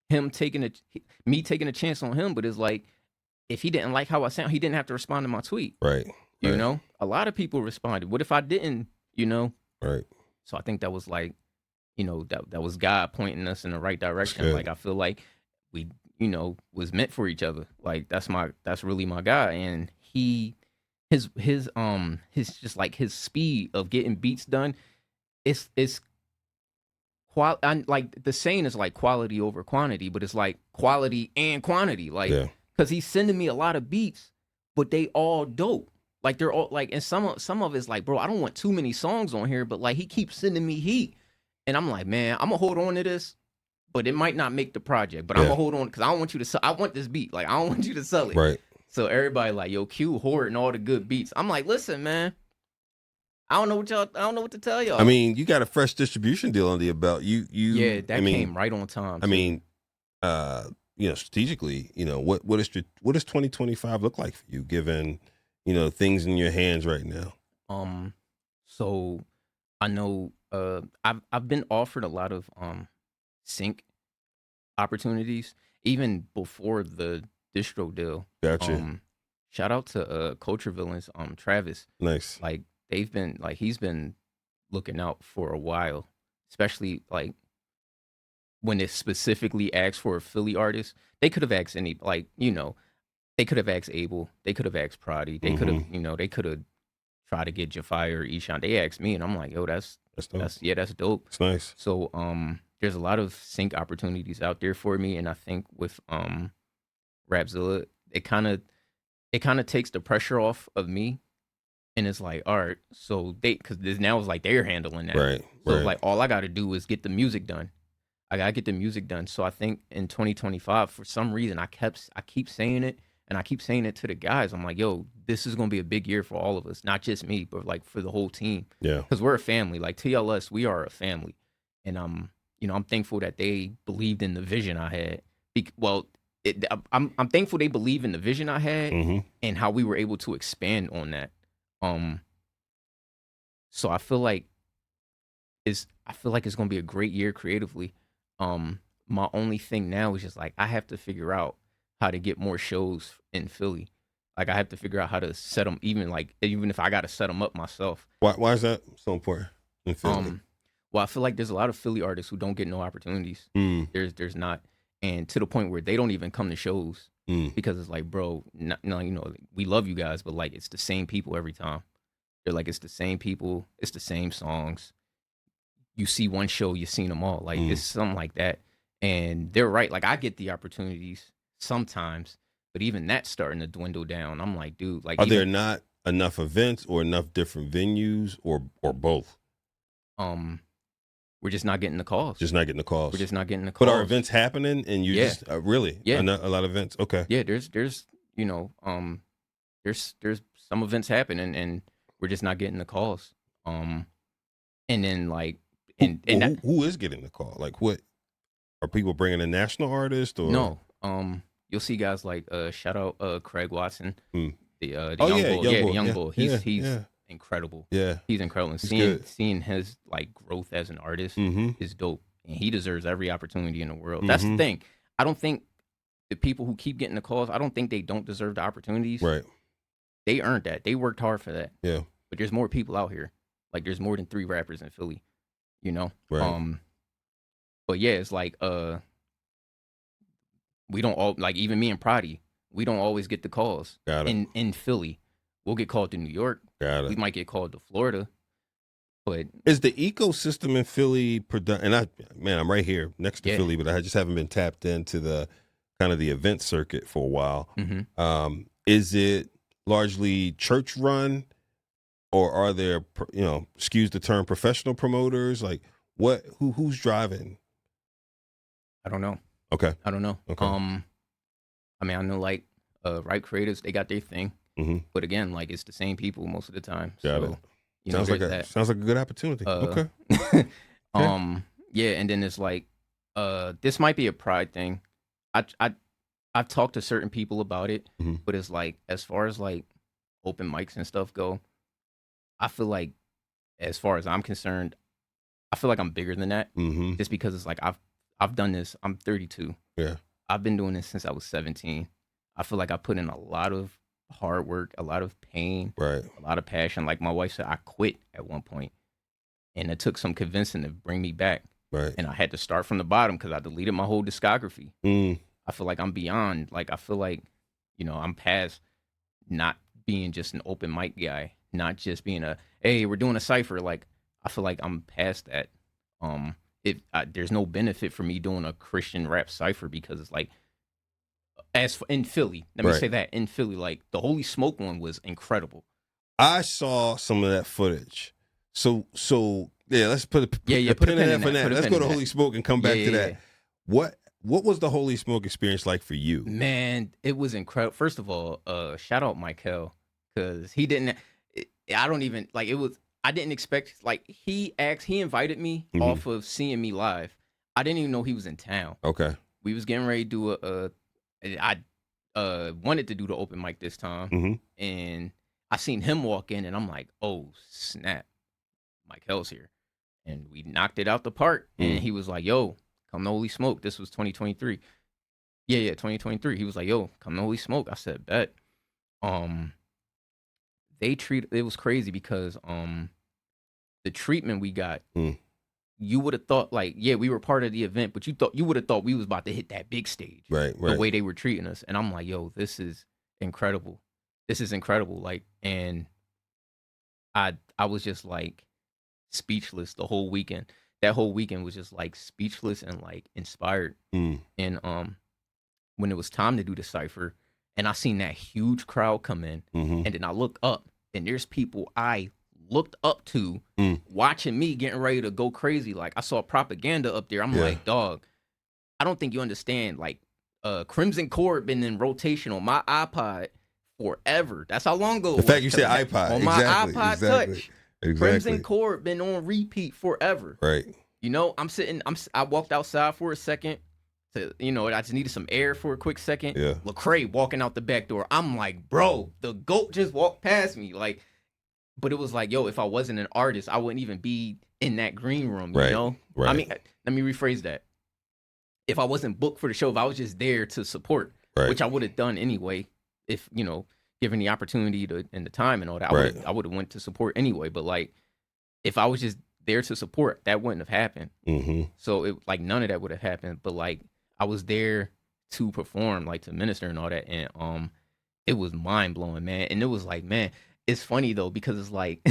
me taking a chance on him, but it's like, if he didn't like how I sound, he didn't have to respond to my tweet. Right. You know, a lot of people responded. What if I didn't? You know. Right. So I think that was like, you know, that was God pointing us in the right direction. Like I feel like we, you know, was meant for each other. Like that's really my guy, and his just like his speed of getting beats done. It's like the saying is like quality over quantity, but it's like quality and quantity. Like, because he's sending me a lot of beats, but they all dope. Like they're all like, and some of it's like, bro, I don't want too many songs on here, but like he keeps sending me heat, and I'm like, man, I'm gonna hold on to this, but it might not make the project, but I'm gonna hold on because I don't want you to. I want this beat. Like I don't want you to sell it. Right. So everybody like, yo, Q hoarding all the good beats. I'm like, listen, man. I don't know what to tell y'all. I mean, you got a fresh distribution deal under your belt. Yeah, that came right on time. I mean, you know, strategically, you know, what does 2025 look like for you, given, you know, things in your hands right now? So I know I've been offered a lot of sync opportunities even before the distro deal. Gotcha. Shout out to Culture Villains, Travis. Nice. Like he's been looking out for a while, especially like when it specifically asks for a Philly artist. They could have asked any, like, you know, they could have asked Abel, they could have asked Prodi, they could have, you know, they could have tried to get Jafia or Eshon. They asked me, and I'm like, yo, that's dope. That's dope. It's nice. So there's a lot of sync opportunities out there for me, and I think with Rapzilla, it kind of takes the pressure off of me. And it's like, all right, so because this now is like they're handling that. Right. So it's like all I got to do is get the music done. I got to get the music done. So I think in 2025, for some reason, I keep saying it, and I keep saying it to the guys. I'm like, yo, this is going to be a big year for all of us, not just me, but like for the whole team. Yeah. Because we're a family. Like TLS, we are a family. And you know, I'm thankful that they believed in the vision I had. I'm thankful they believe in the vision I had and how we were able to expand on that. So I feel like it's gonna be a great year creatively. My only thing now is just like I have to figure out how to get more shows in Philly. Like I have to figure out how to set them, even if I got to set them up myself. Why is that so important in Philly? Well, I feel like there's a lot of Philly artists who don't get no opportunities. There's not, and to the point where they don't even come to shows. Because it's like, bro, you know, we love you guys, but like it's the same people every time. They're like, it's the same people, it's the same songs. You see one show, you've seen them all. Like it's something like that. And they're right. Like I get the opportunities sometimes, but even that's starting to dwindle down. I'm like, dude, like, are there not enough events or enough different venues or both? We're just not getting the calls. Just not getting the calls. We're just not getting the calls. But are events happening? And you just really? Yeah. A lot of events. Okay. Yeah. There's you know, there's some events happening, and we're just not getting the calls. And then like, who is getting the call? Like, what are people bringing a national artist or no? You'll see guys like shout out Craig Watson, the young bull. He's incredible. Yeah, he's incredible. And seeing his like growth as an artist is dope. and he deserves every opportunity in the world. That's the thing. I don't think the people who keep getting the calls, I don't think they don't deserve the opportunities. Right. They earned that. They worked hard for that. Yeah. But there's more people out here. Like there's more than 3 rappers in Philly, you know? Right. But yeah, it's like we don't all, like even me and Prodi, we don't always get the calls. Got it. In Philly. We'll get called to New York. Got it. We might get called to Florida. But is the ecosystem in Philly and I'm right here next to Philly, but I just haven't been tapped into the kind of the event circuit for a while. Is it largely church run, or are there, excuse the term, professional promoters? Like who's driving? I don't know. Okay. I don't know. Okay. I mean, I know like Right Creators, they got their thing. But again, like it's the same people most of the time. Got it. Sounds like a good opportunity. Okay. Yeah, and then it's like this might be a pride thing. I've talked to certain people about it, but it's like as far as like open mics and stuff go, I feel like as far as I'm concerned, I feel like I'm bigger than that. Just because it's like I've done this. I'm 32. Yeah. I've been doing this since I was 17. I feel like I put in a lot of hard work, a lot of pain, right, a lot of passion. Like my wife said, I quit at one point, and it took some convincing to bring me back. Right. And I had to start from the bottom because I deleted my whole discography. I feel like I'm beyond. Like I feel like, I'm past not being just an open mic guy, not just being hey, we're doing a cypher. Like I feel like I'm past that. There's no benefit for me doing a Christian rap cypher because it's like, in Philly, let me say that in Philly, like the Holy Smoke one was incredible. I saw some of that footage. So yeah, let's put a pin in that for that. Let's go to Holy Smoke and come back to that. What was the Holy Smoke experience like for you? Man, it was incredible. First of all, shout out Michael, because he didn't. I don't even like it was. I didn't expect, like he invited me off of seeing me live. I didn't even know he was in town. Okay, we was getting ready to do I wanted to do the open mic this time, and I seen him walk in, and I'm like, oh snap, Michael's here, and we knocked it out the park. And he was like, yo, come to Holy Smoke. This was 2023. Yeah, 2023. He was like, yo, come to Holy Smoke. I said, bet. It was crazy because the treatment we got. You would have thought like, yeah, we were part of the event, but you would have thought we was about to hit that big stage. Right. The way they were treating us. And I'm like, yo, this is incredible. This is incredible. Like, and I was just like speechless the whole weekend. That whole weekend was just like speechless and like inspired. And when it was time to do the cypher, and I seen that huge crowd come in, and then I look up and there's people I looked up to watching me getting ready to go crazy. Like I saw propaganda up there. I'm like, dog, I don't think you understand. Like Crimson Cord been in rotation on my iPod forever. That's how long ago. The fact you said iPod on my iPod Touch. Crimson Cord been on repeat forever. Right. I'm sitting. I walked outside for a second to, I just needed some air for a quick second. Yeah. Lecrae walking out the back door. I'm like, bro, the GOAT just walked past me. Like. But it was like, yo, if I wasn't an artist, I wouldn't even be in that green room, you know? Right. I mean, let me rephrase that. If I wasn't booked for the show, if I was just there to support, which I would have done anyway, if, given the opportunity and the time and all that, I would have went to support anyway. But like, if I was just there to support, that wouldn't have happened. So it like none of that would have happened. But like, I was there to perform, like to minister and all that. And it was mind blowing, man. And it was like, man, it's funny though, because it's like,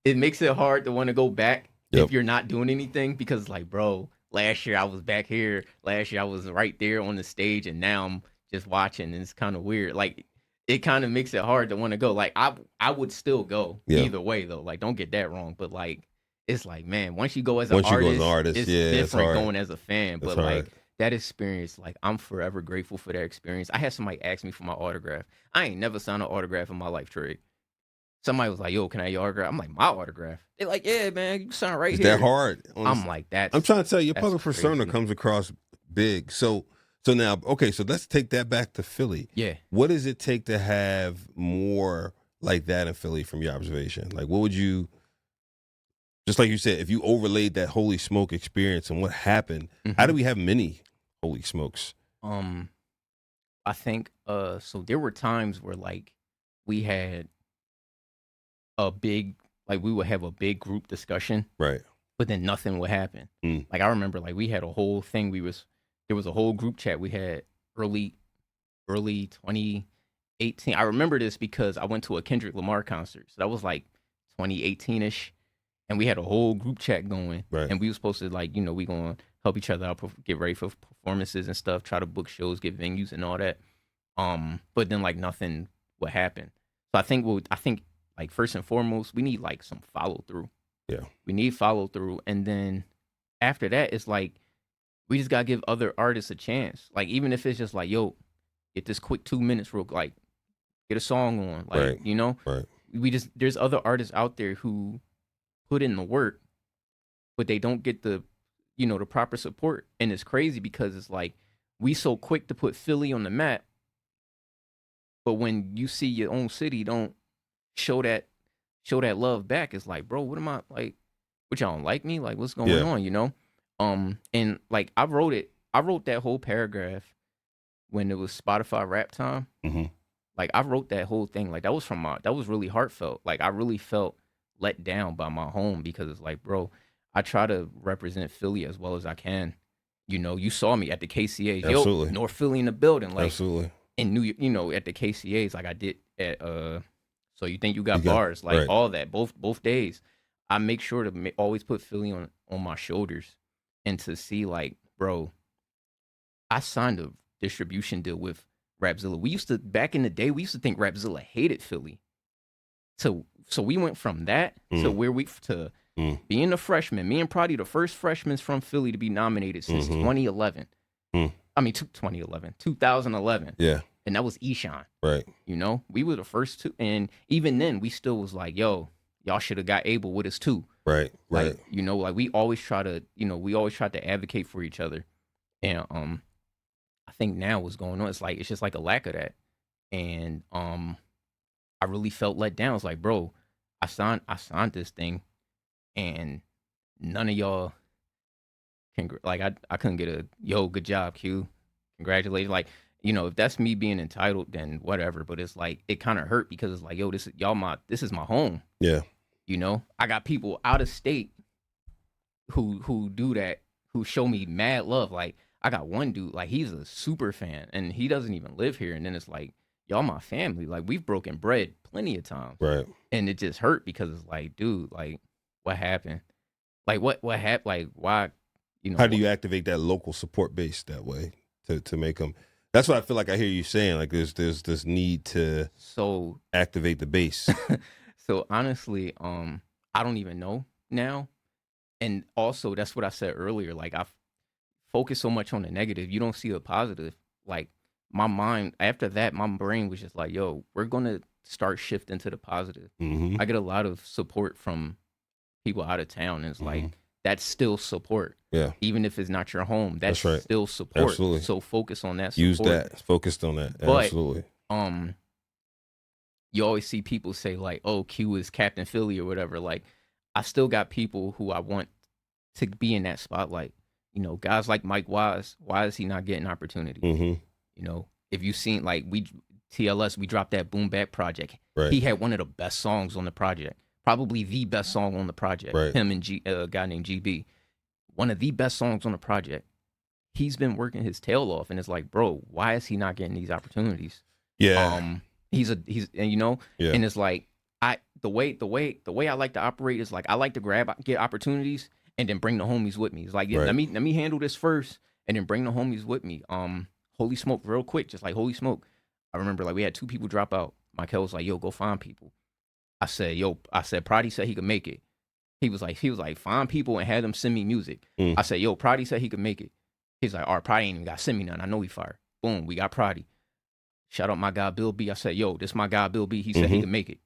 it makes it hard to want to go back if you're not doing anything, because like, bro, last year I was back here. Last year I was right there on the stage, and now I'm just watching, and it's kind of weird. Like, it kind of makes it hard to want to go. Like, I would still go either way though. Like, don't get that wrong. But like, it's like, man, once you go as an artist, it's different going as a fan. But like, that experience, like, I'm forever grateful for that experience. I had somebody ask me for my autograph. I ain't never signed an autograph in my life, Trey. Somebody was like, yo, can I have your autograph? I'm like, my autograph? They're like, yeah, man, you sign right here. Is that hard? I'm like, I'm trying to tell you, your public persona comes across big. So now, okay, so let's take that back to Philly. Yeah. What does it take to have more like that in Philly from your observation? Like, what would you Just like you said, if you overlaid that Holy Smoke experience and what happened, how do we have many Holy Smokes? I think so there were times where like we had a big like we would have a big group discussion, right? But then nothing would happen. Like I remember like we had a whole thing there was a whole group chat we had early 2018. I remember this because I went to a Kendrick Lamar concert. So that was like 2018ish, and we had a whole group chat going, right? And we were supposed to like, we going to help each other out, get ready for performances and stuff, try to book shows, get venues and all that. But then like nothing would happen. So I think like first and foremost, we need like some follow through. Yeah. We need follow through, and then after that, it's like we just gotta give other artists a chance. Like even if it's just like, yo, get this quick 2 minutes, real like get a song on, like right. There's other artists out there who put in the work, but they don't get the the proper support, and it's crazy because it's like we so quick to put Philly on the map, but when you see your own city don't show that love back, it's like, bro, what am I like? What, y'all don't like me? Like, what's going on? And like I wrote that whole paragraph when it was Spotify rap time. Like I wrote that whole thing. Like that was really heartfelt. Like I really felt let down by my home because it's like, bro, I try to represent Philly as well as I can. You saw me at the KCAs. Absolutely. Yo, North Philly in the building. Like, absolutely. In New York, at the KCAs, like I did at So You Think You Got Bars, like right. all that, both days. I make sure to always put Philly on my shoulders, and to see like, bro, I signed a distribution deal with Rapzilla. Back in the day, we used to think Rapzilla hated Philly. So we went from that to where being a freshman. Me and Prodi, the first freshmen from Philly to be nominated since 2011. I mean, 2011. Yeah. And that was Eshon. Right. We were the first two. And even then, we still was like, yo, y'all should have got Abel with us too. Right. Like, like we always try to advocate for each other. And I think now what's going on, it's just like a lack of that. And I really felt let down. It's like, bro, I signed this thing, and none of y'all I couldn't get a yo, good job, Q, congratulations. Like, if that's me being entitled, then whatever. But it's like it kind of hurt because it's like, yo, this is my home. Yeah. I got people out of state who do that, who show me mad love. Like I got one dude, like he's a super fan, and he doesn't even live here. And then it's like, y'all my family. Like we've broken bread plenty of times. Right. And it just hurt because it's like, dude, like what happened? Like what happened? Like why? How do you activate that local support base that way to make them? That's what I feel like I hear you saying. Like there's this need to activate the base. So honestly, I don't even know now. And also that's what I said earlier. Like I focus so much on the negative, you don't see the positive. Like my mind after that, my brain was just like, yo, we're gonna start shifting to the positive. I get a lot of support from people out of town, and it's like that's still support. Yeah. Even if it's not your home, that's right. still support. Absolutely. So focus on that support. Use that. Focused on that. But, absolutely. You always see people say like, oh, Q is Captain Philly or whatever. Like I still got people who I want to be in that spotlight. Guys like Mike Wise, why is he not getting opportunity? If you've seen like TLS, we dropped that Boom Bap project. Right. He had one of the best songs on the project. Probably the best song on the project. Right. Him and a guy named GB. One of the best songs on the project. He's been working his tail off, and it's like, bro, why is he not getting these opportunities? Yeah. He's and yeah. and it's like the way I like to operate is like I like to get opportunities and then bring the homies with me. It's like, yeah, right. let me handle this first and then bring the homies with me. Holy Smoke, real quick, just like Holy Smoke. I remember like we had 2 people drop out. Michael was like, yo, go find people. I said, Prodi said he could make it. He was like, find people and have them send me music. I said, yo, Prodi said he could make it. He's like, all right, Prodi ain't even got to send me none. I know he fired. Boom, we got Prodi. Shout out my guy, Bill B. I said, yo, this my guy, Bill B. He said he could make it.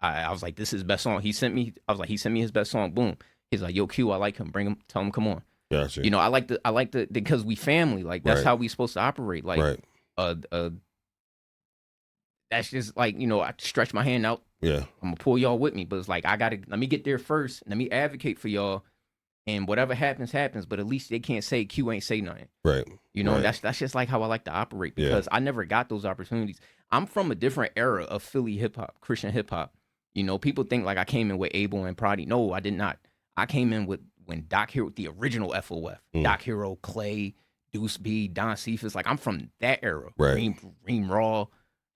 I was like, this is his best song. He sent me his best song. Boom. He's like, yo, Q, I like him. Bring him, tell him, come on. Gotcha. I like the because we family. Like, that's how we supposed to operate. Like, right. That's just like, I stretch my hand out Yeah. I'm gonna pull y'all with me, but it's like let me get there first. Let me advocate for y'all, and whatever happens, happens. But at least they can't say Q ain't say nothing. Right. You know, right. that's just like how I like to operate because I never got those opportunities. I'm from a different era of Philly hip hop, Christian hip hop. You know, people think like I came in with Abel and Prodigy. No, I did not. I came in with when Doc Hero, the original FOF, Doc Hero, Clay, Deuce B, Don Cephas. Like I'm from that era. Right. Reem Raw,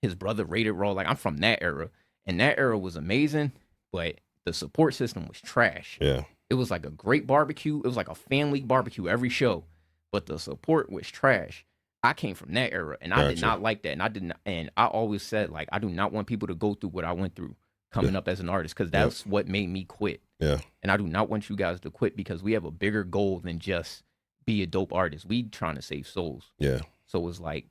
his brother Rated Raw. Like I'm from that era. And that era was amazing, but the support system was trash. Yeah. It was like a great barbecue. It was like a family barbecue every show, but the support was trash. I came from that era, and I did not like that. And I didn't. And I always said like I do not want people to go through what I went through coming up as an artist because that's what made me quit. Yeah. And I do not want you guys to quit because we have a bigger goal than just be a dope artist. We trying to save souls. Yeah. So it's like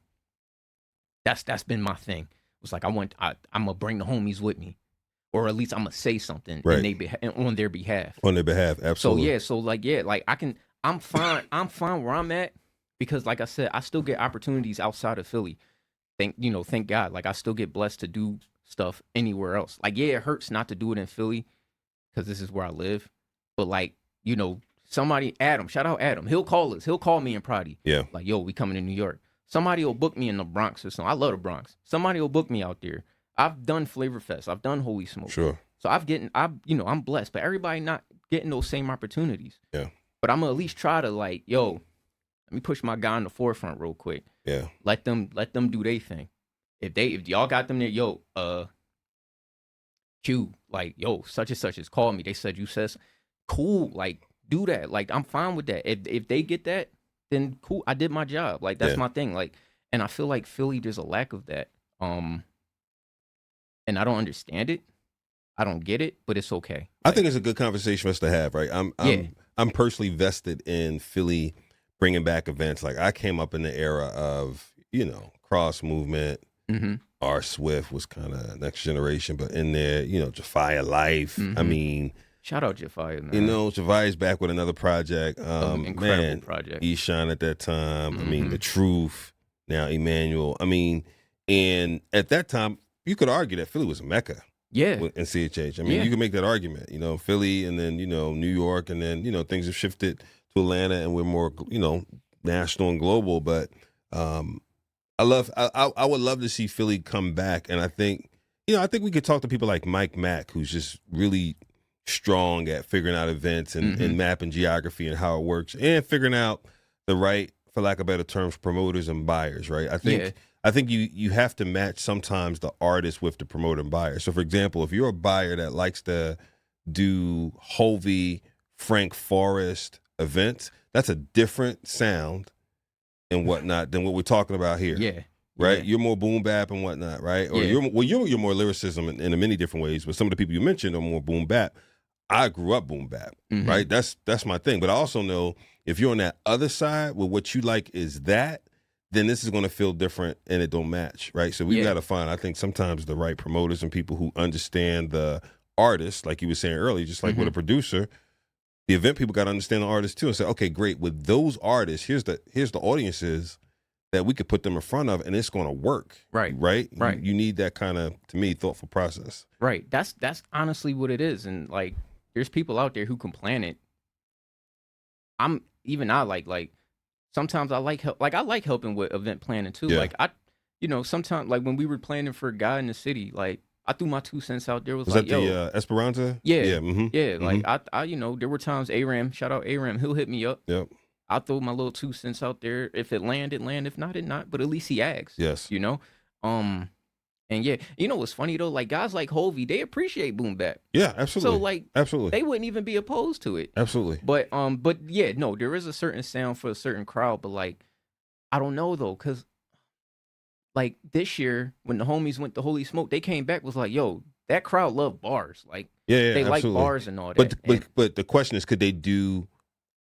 that's been my thing. It's like I'm gonna bring the homies with me, or at least I'm gonna say something on their behalf. On their behalf, absolutely. So I'm fine. I'm fine where I'm at because, like I said, I still get opportunities outside of Philly. Thank God. Like I still get blessed to do stuff anywhere else. Like it hurts not to do it in Philly because this is where I live. But like somebody, Adam, shout out Adam. He'll call us. He'll call me and Prodigy. Yeah. Like we coming to New York. Somebody will book me in the Bronx or something. I love the Bronx. Somebody will book me out there. I've done Flavor Fest. I've done Holy Smoke. Sure. So I'm blessed, but everybody not getting those same opportunities. Yeah. But I'm gonna at least try to let me push my guy in the forefront real quick. Yeah. Let them do their thing. If y'all got them there, Q, such and such has called me. They said you says cool, do that. Like I'm fine with that. If they get that, then cool. I did my job. Like that's my thing. Like, and I feel like Philly, there's a lack of that. And I don't understand it. I don't get it, but it's okay. I think it's a good conversation for us to have, right? I'm personally vested in Philly bringing back events. Like I came up in the era of, cross movement. R. Swift was kind of next generation, but in there, Jafia Life. I mean, shout out Jafia, man. Jafia's back with another project. Incredible project. Eshon at that time. I mean, The Truth. Now Emmanuel. I mean, and at that time, you could argue that Philly was a mecca. Yeah. In CHH. I mean, you can make that argument, Philly and then, New York and then, things have shifted to Atlanta and we're more, national and global. But I would love to see Philly come back. And I think we could talk to people like Mack, who's just really strong at figuring out events and mapping geography and how it works and figuring out the right, for lack of better terms, promoters and buyers, right? I think you have to match sometimes the artist with the promoter and buyer. So, for example, if you're a buyer that likes to do Hovey, Frank Forrest events, that's a different sound and whatnot than what we're talking about here. Yeah. Right? Yeah. You're more boom bap and whatnot, right? Or you're more lyricism in many different ways, but some of the people you mentioned are more boom bap. I grew up boom bap, right? That's my thing. But I also know if you're on that other side where what you like is that, then this is going to feel different and it don't match, right? So we got to find, I think, sometimes the right promoters and people who understand the artist, like you were saying earlier, just like with a producer, the event people got to understand the artist too and say, okay, great, with those artists, here's the audiences that we could put them in front of and it's going to work. Right. Right? Right. You need that kind of, to me, thoughtful process. Right. That's honestly what it is. And there's people out there who can plan it. Sometimes I like help. I like helping with event planning too. Yeah. Sometimes when we were planning for a guy in the city, I threw my 2 cents out there. Was that the Esperanza? Yeah. Yeah. Yeah. I there were times Aram, shout out Aram, he'll hit me up. Yep. I'll throw my little 2 cents out there. If it land, it land. If not, it not. But at least he asks. Yes. And what's funny though? Guys like Hovey, they appreciate boom bap. Yeah, absolutely. So absolutely, they wouldn't even be opposed to it. Absolutely. But there is a certain sound for a certain crowd. But I don't know though, cause this year when the homies went to Holy Smoke, they came back was that crowd loved bars. They like bars and all that. But the question is, could they do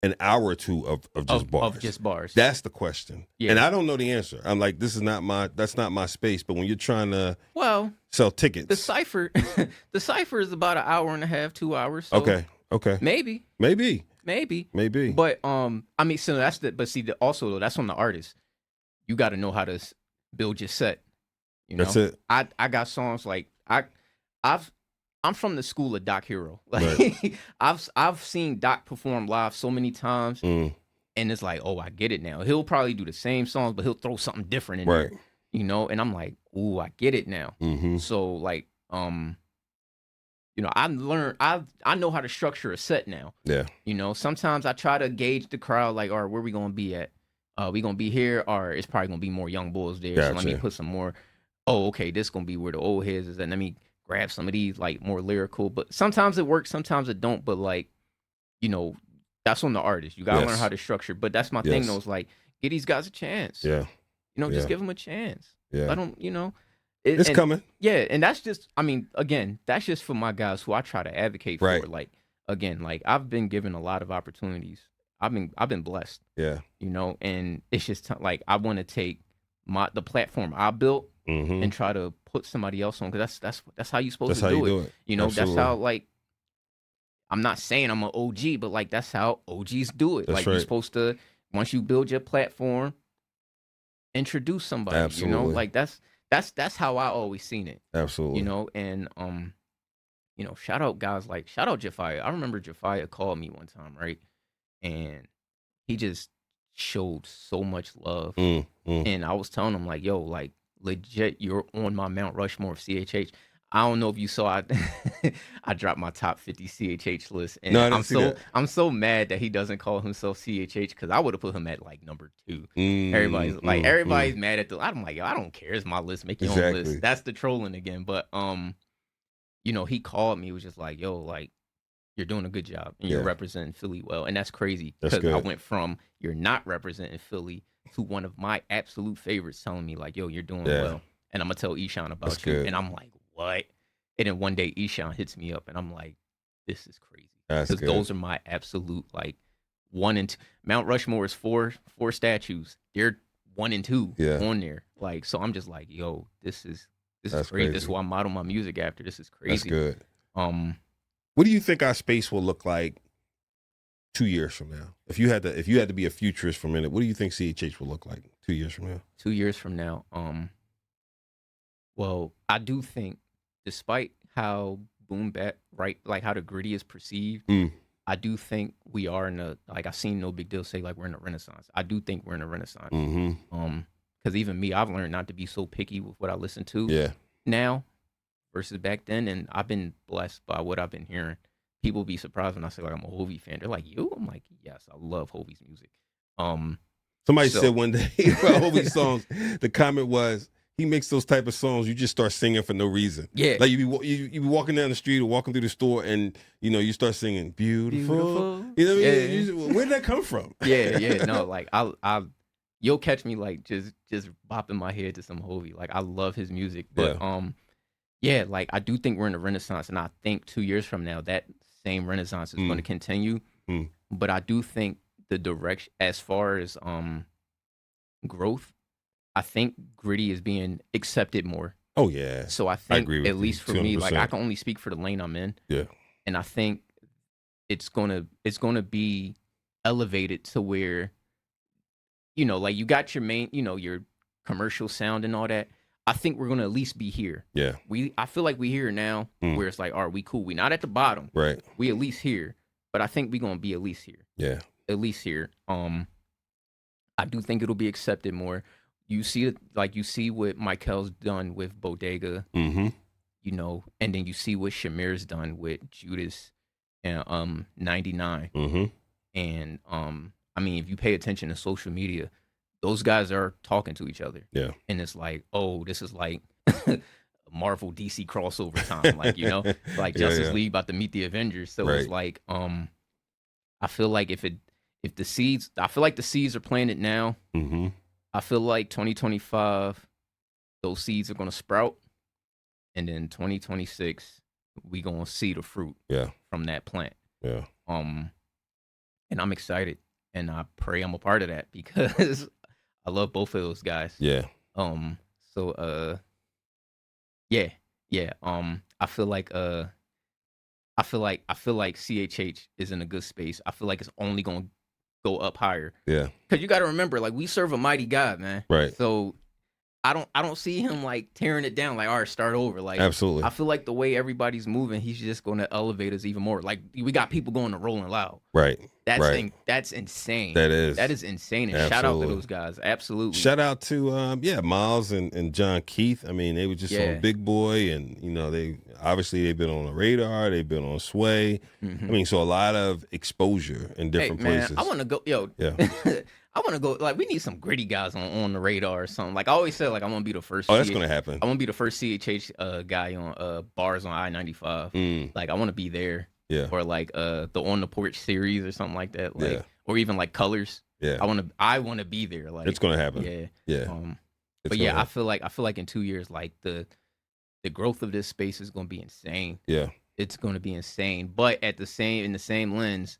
an hour or two of just bars? Of just bars. That's the question. Yeah. And I don't know the answer. I'm like, that's not my space. But when you're trying to sell tickets. The Cypher is about an hour and a half, 2 hours. So okay. Maybe. But so also though, that's on the artist. You got to know how to build your set. That's it. I got songs I've I'm from the school of Doc Hero. Like Right. I've seen Doc perform live so many times, and it's like, oh, I get it now. He'll probably do the same songs, but he'll throw something different in Right. there, you know. And I'm like, ooh, I get it now. So like, you know, I know how to structure a set now. Yeah. You know, sometimes I try to gauge the crowd, like, all right, where we gonna be at? We gonna be here, or it's probably gonna be more young bulls there. Gotcha. So let me put some more. Oh, okay, this gonna be where the old heads is, and let me grab some of these like more lyrical. But sometimes it works, sometimes it don't. But like, you know, that's on the artist. You gotta learn how to structure. But that's my thing though. Is like, get these guys a chance. Yeah. You know, just give them a chance. Yeah. Let them, you know. It's coming. Yeah, and that's just, I mean, again, that's just for my guys who I try to advocate for. Right. Like, again, like I've been given a lot of opportunities. I've been blessed. Yeah. You know, and it's just like I want to take the platform I built and try to put somebody else on, because that's how you're supposed to do it. You know, Absolutely. that's how, like, I'm not saying I'm an OG, but like that's how OGs do it. That's like right. You're supposed to, once you build your platform, introduce somebody. Absolutely. You know, like that's how I always seen it. Absolutely. You know, and you know, shout out guys like, shout out Jafia. I remember Jafia called me one time, right? And he just showed so much love. And I was telling him like, yo, like legit, you're on my Mount Rushmore of CHH. I don't know if you saw I dropped my top 50 CHH list, and no, I'm so mad that he doesn't call himself CHH, because I would have put him at like number 2. Everybody's mad at I'm like, yo, I don't care. It's my list. Make your own list. That's the trolling again. But you know, he called me. He was just like, yo, like, you're doing a good job and you're representing Philly well. And that's crazy, because I went from you're not representing Philly to one of my absolute favorites telling me like, yo, you're doing well. And I'm going to tell Eshon about you. Good. And I'm like, what? And then one day Eshon hits me up and I'm like, this is crazy. Because those are my absolute, like, 1 and 2. Mount Rushmore is four statues. They're 1 and 2 on there. Like, so I'm just like, yo, this is crazy. This is who I model my music after. This is crazy. That's good. What do you think our space will look like 2 years from now? If you had to be a futurist for a minute, what do you think CHH will look like 2 years from now? 2 years from now, well, I do think, despite how boom bap, right, like how the gritty is perceived, I do think we are in a, like, I seen No Big Deal say like we're in a renaissance. I do think we're in a renaissance. Because even me, I've learned not to be so picky with what I listen to now versus back then, and I've been blessed by what I've been hearing. People be surprised when I say like I'm a Hovey fan. They're like, you? I'm like, yes, I love Hovey's music. Somebody said one day about Hovey's songs, the comment was, he makes those type of songs you just start singing for no reason. Yeah, like you be walking down the street or walking through the store, and you know you start singing beautiful. You know what I mean? Where did that come from? No, like you'll catch me like just bopping my head to some Hovey. Like I love his music, but like I do think we're in a renaissance, and I think 2 years from now that same renaissance is going to continue. But I do think the direction, as far as growth, I think gritty is being accepted more. Oh yeah. So I think, at least for me, like I can only speak for the lane I'm in. Yeah. And I think it's gonna be elevated to where, you know, like you got your main, you know, your commercial sound and all that. I think we're gonna at least be here. Yeah. I feel like we here now, where it's like, all right, we cool. We not at the bottom. Right. We at least here. But I think we gonna be at least here. Yeah. At least here. I do think it'll be accepted more. You see it, like you see what Michael's done with Bodega, you know, and then you see what Shamir's done with Judas and 99. And I mean, if you pay attention to social media, those guys are talking to each other. Yeah. And it's like, oh, this is like Marvel DC crossover time, like, you know, like Justice League about to meet the Avengers. So it's like, I feel like if the seeds are planted now. I feel like 2025, those seeds are gonna sprout, and then 2026, we gonna see the fruit from that plant. Yeah. And I'm excited, and I pray I'm a part of that, because I love both of those guys. Yeah. So I feel like CHH is in a good space. I feel like it's only gonna go up higher. Yeah. Because you got to remember, like, we serve a mighty God, man. Right. So I don't see him like tearing it down. Like, all right, start over. Like, absolutely. I feel like the way everybody's moving, he's just going to elevate us even more. Like, we got people going to Rolling Loud. Right. That's insane. That is insane. And absolutely. Shout out to those guys. Absolutely. Shout out to Miles and John Keith. I mean, they were just on Big Boy, and they've been on the radar. They've been on Sway. I mean, so a lot of exposure in different places. I want to go, Yeah. I want to go. Like, we need some gritty guys on the radar or something. Like, I always said, like, I want to be the first. Oh, that's gonna happen. I want to be the first CHH guy on bars on I-95. Like, I want to be there. Yeah. Or like the On the Porch series or something like that. Like, or even like Colors. Yeah. I want to be there. Like, it's gonna happen. Yeah. Yeah. But yeah, I feel like in 2 years, like the growth of this space is gonna be insane. Yeah. It's gonna be insane. But in the same lens,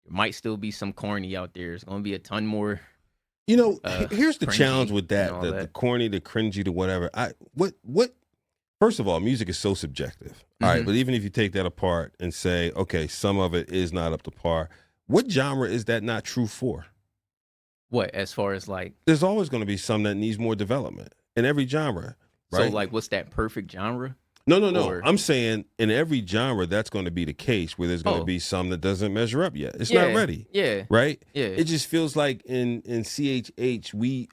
there might still be some corny out there. It's gonna be a ton more. Here's the challenge with that: the corny, the cringy, the whatever. What? First of all, music is so subjective. All right, but even if you take that apart and say, okay, some of it is not up to par, what genre is that not true for? What, as far as like? There's always going to be some that needs more development in every genre, right? So like, what's that perfect genre? No. I'm saying in every genre, that's going to be the case where there's going to be some that doesn't measure up yet. It's not ready. Yeah. Right? Yeah. It just feels like in CHH, we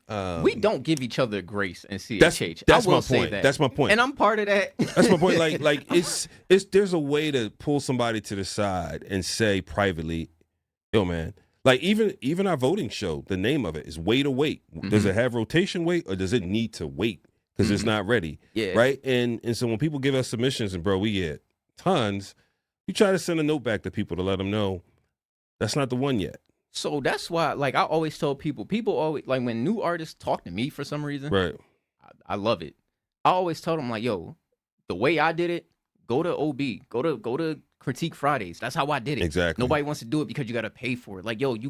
don't give each other grace in CHH. That's I will my say point. that. That's my point. And I'm part of that. That's my point. Like it's there's a way to pull somebody to the side and say privately, yo, man, like even our voting show, the name of it is Wait or Wait. Does it have rotation weight or does it need to wait? Because it's not ready, right? And so when people give us submissions, and bro, we get tons, you try to send a note back to people to let them know that's not the one yet. So that's why, like, I always tell people always, like, when new artists talk to me for some reason, right? I love it. I always tell them, like, yo, the way I did it, go to OB, go to Critique Fridays. That's how I did it. Exactly. Nobody wants to do it because you got to pay for it. Like, yo, you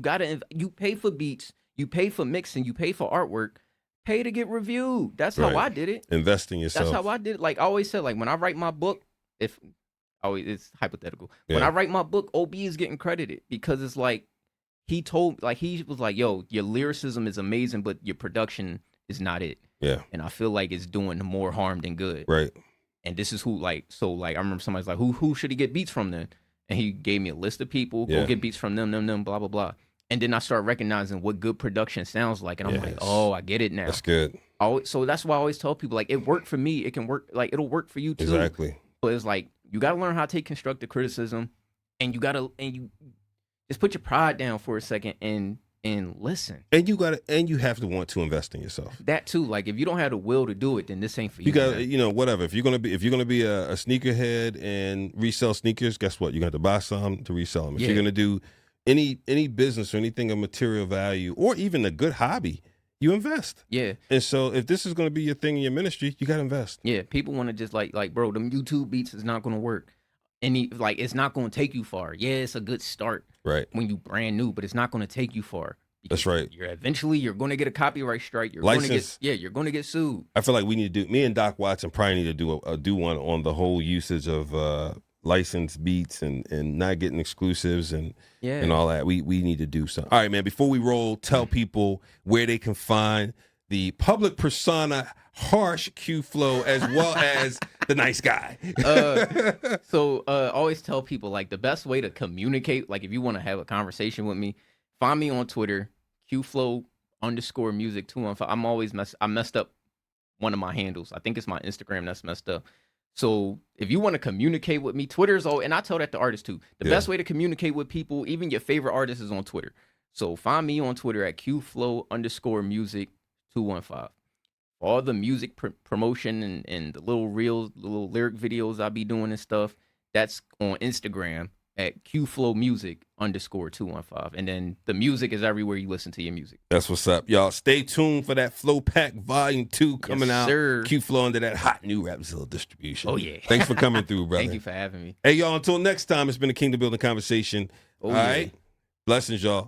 pay for beats, you pay for mixing, you pay for artwork. Pay to get reviewed. That's how I did it. Invest in yourself. That's how I did it. Like I always said, like when I write my book, it's hypothetical. When I write my book, OB is getting credited because it's like he was like, yo, your lyricism is amazing, but your production is not it. Yeah. And I feel like it's doing more harm than good. Right. And this is who I remember somebody's like, who should he get beats from then? And he gave me a list of people, go get beats from them, blah, blah, blah. And then I start recognizing what good production sounds like. And I'm like, oh, I get it now. That's good. So that's why I always tell people, like, it worked for me. It can work, like, it'll work for you too. Exactly. But it's like, you got to learn how to take constructive criticism. And you just put your pride down for a second and listen. And you have to want to invest in yourself. That too. Like, if you don't have the will to do it, then this ain't for you. You got, whatever. If you're gonna be a sneakerhead and resell sneakers, guess what? You're gonna have to buy some to resell them. If you're gonna do any business or anything of material value or even a good hobby, you invest. Yeah. And so if this is going to be your thing in your ministry, you got to invest. Yeah. People want to just like, bro, them YouTube beats is not going to work. It's not going to take you far. Yeah, it's a good start. Right. When you brand new, but it's not going to take you far. That's right. You're going to get a copyright strike. You're going to get sued. I feel like we need to me and Doc Watson probably need to do one on the whole usage of licensed beats and not getting exclusives and all that. We need to do something. All right, man, before we roll, tell people where they can find the public persona harsh Q-Flo as well as the nice guy. So always tell people, like, the best way to communicate, like, if you want to have a conversation with me, find me on Twitter, Q-Flo_music 215. I messed up one of my handles. I think it's my Instagram that's messed up. So if you want to communicate with me, Twitter's and I tell that to artists too. The best way to communicate with people, even your favorite artists, is on Twitter. So find me on Twitter at Q-Flo_music 215. All the music promotion and the little reels, little lyric videos I be doing and stuff, that's on Instagram at Q-Flo_music_215. And then the music is everywhere you listen to your music. That's what's up, y'all. Stay tuned for that Flow Pack Volume 2 coming out. Sir. Q-Flo under that hot new Rapzilla distribution. Oh, yeah. Thanks for coming through, brother. Thank you for having me. Hey, y'all, until next time, it's been a Kingdom Building Conversation. All right? Blessings, y'all.